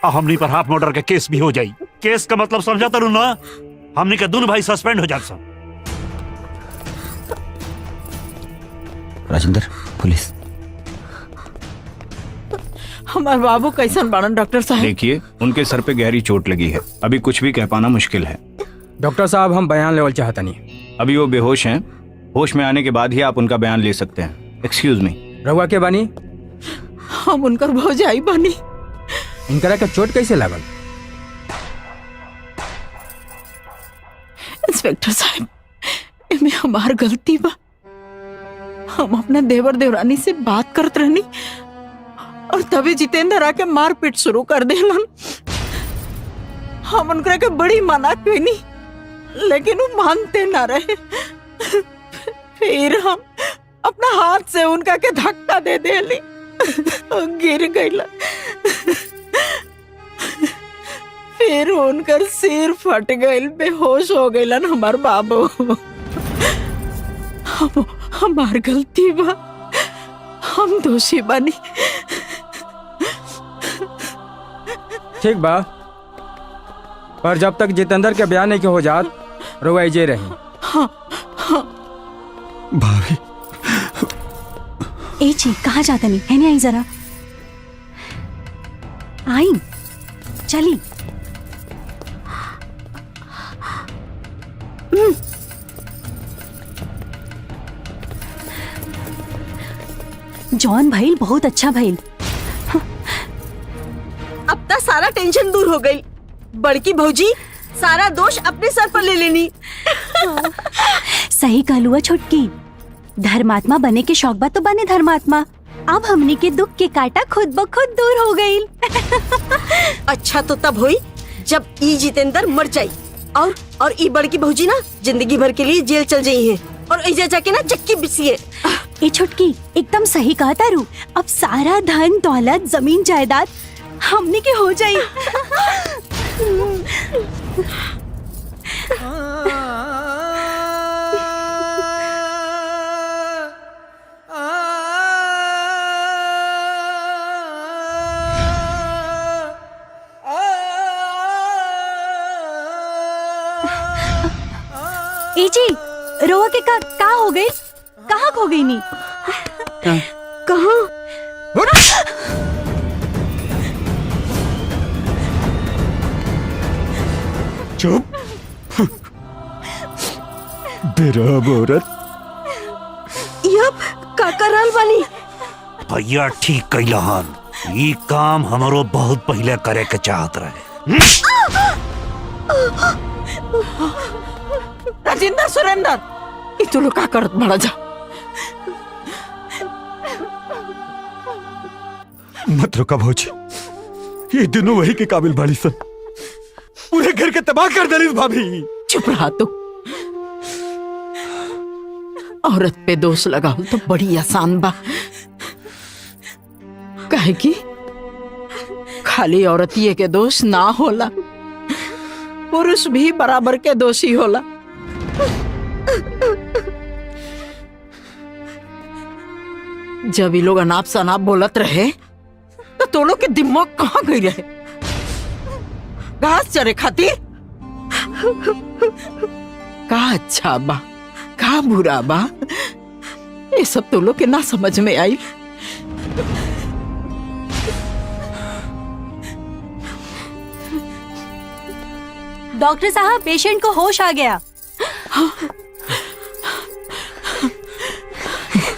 L: और हमनी पर हाफ मर्डर के केस भी हो जाई। केस का मतलब समझा तरू ना? हमनी के दोनों भाई सस्पेंड हो जात सब।
B: राजेंद्र पुलिस।
Q: हमारे बाबू कैसन बाड़न डॉक्टर साहब?
M: देखिए उनके सर पे गहरी चोट लगी है, अभी कुछ भी कह पाना मुश्किल है।
S: डॉक्टर साहब हम बयान लेवल चाहता नहीं।
M: अभी वो बेहोश हैं, होश में आने के बाद ही आप उनका बयान ले सकते हैं। Excuse me.
S: रहुआ के बानी?
Q: हम उनकर भौजाई बानी।
S: इनकरा के चोट कैसे लागल?
Q: इंस्पेक्टर साहब इनमें हमार गलती बा। हम अपना देवर देवरानी से बात करत रहनी और तभी जितेंद्र आके मारपीट शुरू कर देलन। हम उनकरा के बड़ी मना कईनी लेकिन वो मानते ना रहे। फिर हम अपना हाथ से उनका के धक्का दे देली और गिर गईला। फिर उनकर सिर फट गईल, बेहोश हो गईलन हमार बाबू। हमार गलती बा, हम दोषी बानी।
S: ठीक बा, पर जब तक जितेंद्र के बयान नहीं के हो जात रुआ जे रही।
Q: हाँ, हाँ।
B: भाभी
O: ए जी कहाँ जाता नहीं है? नहीं आई जरा आई चली। जॉन भाई बहुत अच्छा भाई।
J: अब तक सारा टेंशन दूर हो गई। बड़की भौजी सारा दोष अपने सर पर ले लेनी।
O: सही कहलुआ छुटकी, धर्मात्मा बने के शौक बा तो बने धर्मात्मा। अब हमनी के दुख के कांटा खुद ब खुद दूर हो गई।
J: अच्छा तो तब हुई जब ई जितेंद्र मर जाई और ई बड़की भौजी ना जिंदगी भर के लिए जेल चल जाई है। और ऐजा जाके ना चक्की बिसिए।
O: ए छुटकी एकदम सही कहा तारू। अब सारा धन दौलत जमीन जायदाद हमने के हो जाई। ए जी रोआ के का हो गई? कहाँ खो गई नी? कहाँ?
A: चुप बेरहम औरत।
J: यप का करल बानी।
L: भैया ठीक कैलहन, ई काम हमरो बहुत पहले करे के चाहत रहे।
Q: राजेंद्र सुरेंद्र ई तू लोग का करत बड़ा जा।
A: मत रुका भौजी, ये दोनों वही के काबिल बाड़ी सन। पूरे घर के तबाह कर दलिस भाभी।
Q: चुप रहा तू। औरत पे दोष लगाओ तो बड़ी आसान बा। काहे कि खाली औरतिये के दोष ना होला, पुरुष भी बराबर के दोषी होला। जब ये लोग अनाप शनाप बोलत रहे तो तोड़ो के दिमाग कहाँ गई रहे? घास चरे खातिर? का अच्छा बा का बुरा बा ये सब तो लोग के ना समझ में आई।
O: डॉक्टर साहब पेशेंट को होश आ गया।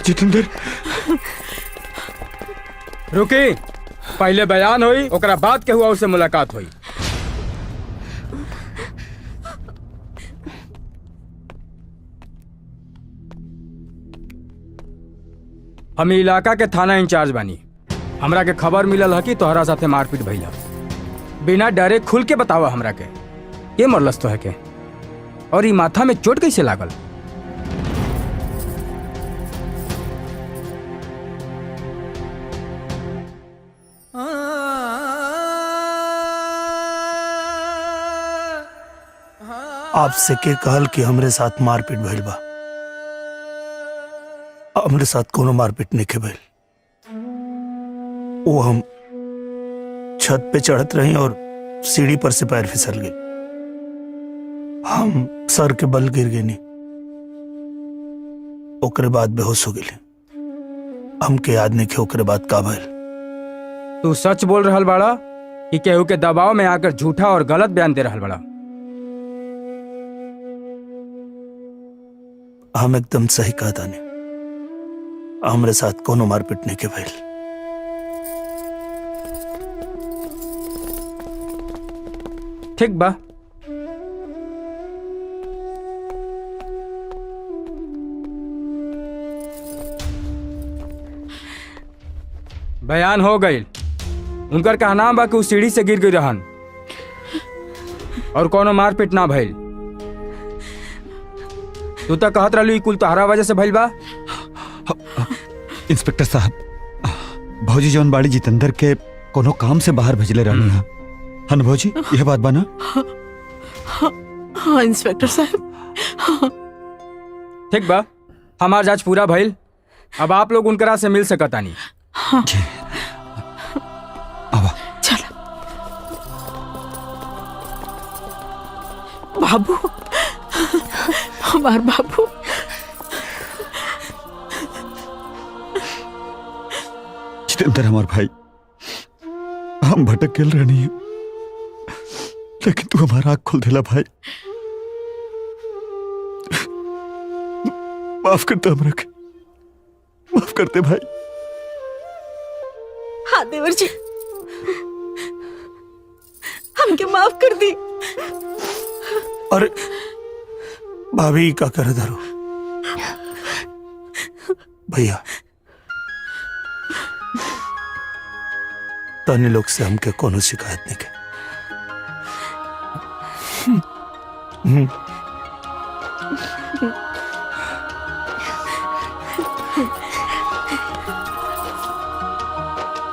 A: जितेंद्र
S: रुकी, पहले बयान हुई ओकरा बाद के हुआ उससे मुलाकात हुई। हम इलाका के थाना इंचार्ज बानी। हमरा के खबर मिलल है कि तोहरा साथे मारपीट भइल है। बिना डरे खुल के बतावा हमरा के मरलस तो है के, और ई माथा में चोट कैसे लागल?
H: आपसे के कहल कि हमरे साथ मारपीट भइल बा? हमरे साथ कोनो मारपीट नहीं के भइल। वो हम छत पे चढ़त रही और सीढ़ी पर से पैर फिसल गए। हम सर के बल गिर गए। नहीं ओकरे बाद बेहोश हो गए। हमके याद नहीं कि ओकरे बाद का भइल।
S: तू सच बोल रहल बाड़ा कि केहू के दबाव में आकर झूठा और गलत बयान दे रहल बाड़ा?
H: हम एकदम सही कहा था। नहीं हमरे साथ कोनो मारपीट नहीं के भइल।
S: ठीक बा, बयान हो गई। उनकर कहना बा कि उ सीढ़ी से गिर गई रहन और कोनो मारपीट ना भइल। तू तो कहत रहलू कुल तोहरा वजह से भइल बा।
A: इंस्पेक्टर साहब, भौजी जौन बाड़ी जितेंद्र के कोनो काम से बाहर भेजले रहनी है। हन भौजी, यह बात बा ना?
Q: हाँ इंस्पेक्टर साहब।
S: ठीक बा, हमार जांच पूरा भइल। अब आप लोग उनकरा से मिल सकता नहीं।
Q: हाँ। चल बाबू, हमार बाबू।
A: जितेंद्र हमार भाई, हम भटक गेल रहनी है, लेकिन तू हमारा आँख खोल दिला भाई। माफ करते हमरा के, माफ करते भाई।
J: हाँ देवर जी, हमके माफ कर दी।
H: अरे भाभी का कर धरो भैया। तने लोग से हमके कोनो शिकायत नहीं के।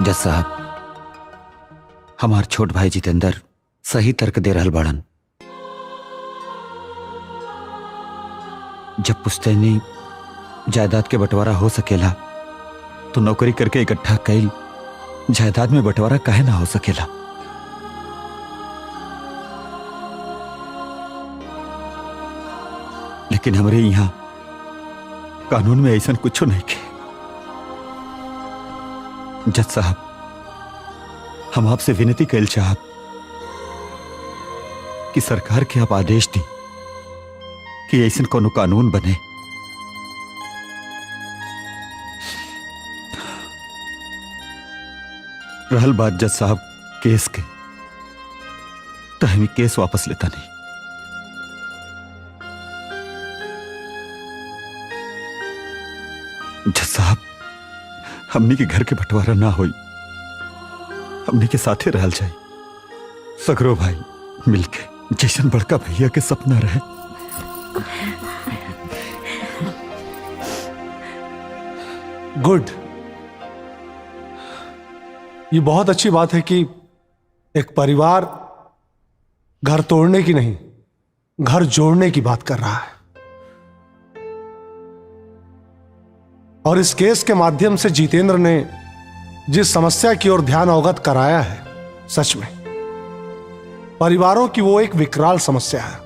B: जज साहब, हमार छोट भाई जितेंद्र सही तर्क दे रहल बाड़न। जब पुश्तैनी जायदाद के बंटवारा हो सकेला तो नौकरी करके इकट्ठा कैल जायदाद में बंटवारा काहे ना हो सकेला। लेकिन हमारे यहाँ कानून में ऐसा कुछ नहीं है। जज साहब, हम आपसे विनती कैल चाहब कि सरकार के आप आदेश दी कि ऐसा कोनो कानून बने रहल बात जज साहब केस के, तो हम केस वापस लेता नहीं। जज साहब, हमनी के घर के बंटवारा ना होई, हमनी के साथे रहल जाए, सगरो भाई मिलके जैसन बड़का भैया के सपना रहे।
U: गुड। ये बहुत अच्छी बात है कि एक परिवार घर तोड़ने की नहीं, घर जोड़ने की बात कर रहा है। और इस केस के माध्यम से जितेंद्र ने जिस समस्या की ओर ध्यान अवगत कराया है, सच में परिवारों की वो एक विकराल समस्या है।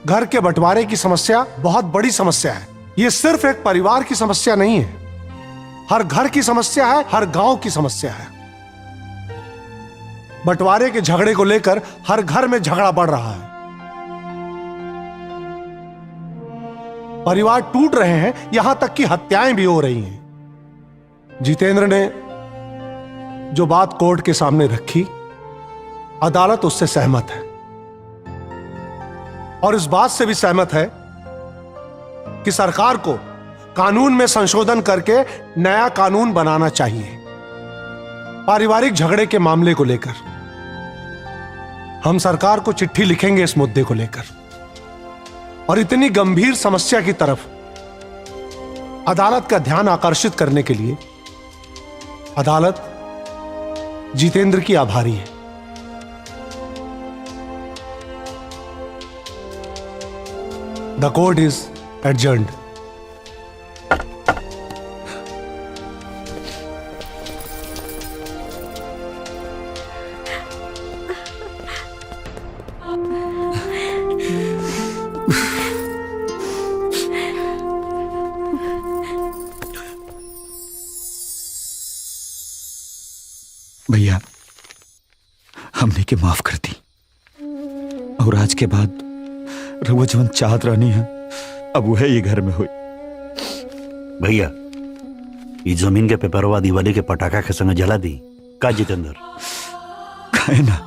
U: घर के बंटवारे की समस्या बहुत बड़ी समस्या है। ये सिर्फ एक परिवार की समस्या नहीं है, हर घर की समस्या है, हर गांव की समस्या है। बंटवारे के झगड़े को लेकर हर घर में झगड़ा बढ़ रहा है, परिवार टूट रहे हैं, यहां तक कि हत्याएं भी हो रही हैं। जितेंद्र ने जो बात कोर्ट के सामने रखी, अदालत उससे सहमत है और इस बात से भी सहमत है कि सरकार को कानून में संशोधन करके नया कानून बनाना चाहिए। पारिवारिक झगड़े के मामले को लेकर हम सरकार को चिट्ठी लिखेंगे इस मुद्दे को लेकर, और इतनी गंभीर समस्या की तरफ अदालत का ध्यान आकर्षित करने के लिए अदालत जितेंद्र की आभारी है। द कोर्ट इज एडजर्न्ड।
A: भैया, हमने के माफ कर दी, और आज के बाद रघुआ जवन चाहत रहनी है अब वह ये घर में हुई।
L: भैया, ये जमीन के पेपरवा दिवाली के पटाखा के संग जला दी का जितेंद्र?
A: काहे ना,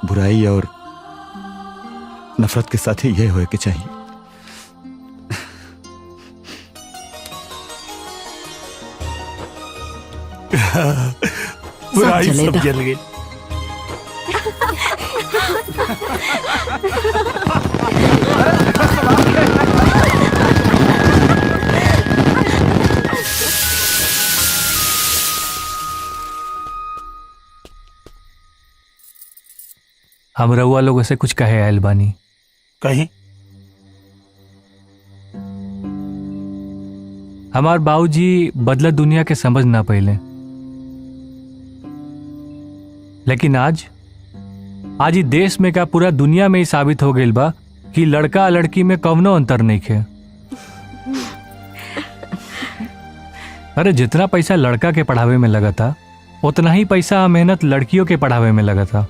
A: बुराई और नफरत के साथ ही यह होए के चाहिए।
N: बुराई सब जल गई।
T: हम रउआ लोगों से कुछ कहे आयल बानी।
H: कहीं
T: हमार बाबूजी बदला दुनिया के समझ ना पहले, लेकिन आज ही देश में का पूरा दुनिया में ही साबित हो गई बा कि लड़का लड़की में कवनो अंतर नहीं है। अरे जितना पैसा लड़का के पढ़ावे में लगा था उतना ही पैसा मेहनत लड़कियों के पढ़ावे में लगा था।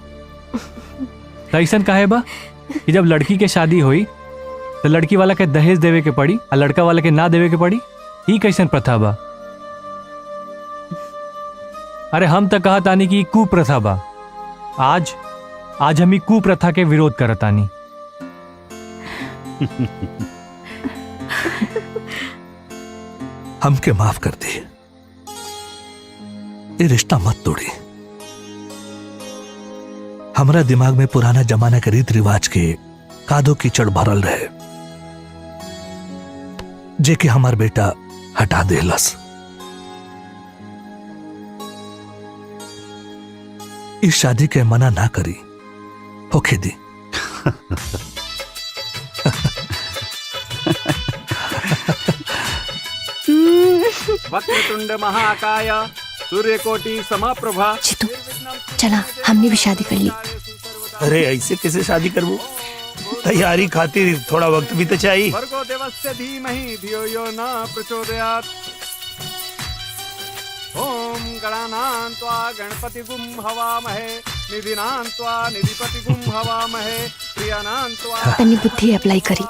T: तो ऐसा काहे बा कि जब लड़की के शादी हुई तो लड़की वाला के दहेज देवे के पड़ी और लड़का वाला के ना देवे के पड़ी? ई कैसन प्रथा बा? अरे हम तो कहा तानी कि कुप्रथा बा। आज हम ई कुप्रथा के विरोध करतानी।
N: हमके माफ कर दे, ये रिश्ता मत तोड़ी। हमरा दिमाग में पुराना जमाना के रीत रिवाज के कादो कीचड़ भरल रहे, जे कि हमार बेटा हटा देलस। इस शादी के मना ना करी, होके दी।
V: वक्रतुंड महाकाय सूर्यकोटि समाप्रभा।
C: चला हमने भी शादी कर ली।
H: अरे ऐसे कैसे शादी करबो? तैयारी खातिर थोड़ा वक्त भी तो चाहिए।
V: भर्गो देवस्य धीमहि धियो यो न प्रचोदयात्। ओम गणानां त्वा गणपतिगुं हवामहे निधिनां त्वा निधिपतिगुं हवामहे प्रियानां त्वा।
C: तनी बुद्धि अप्लाई करी।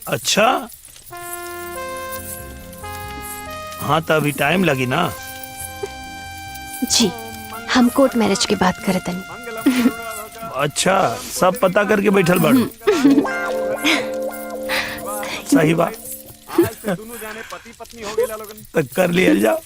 H: अच्छा हाँ तो अभी टाइम लगी ना।
C: जी हम कोर्ट मैरिज की बात करे तनी।
H: अच्छा सब पता करके बैठल बाड़ू। सही बात। तो कर लिया जाओ।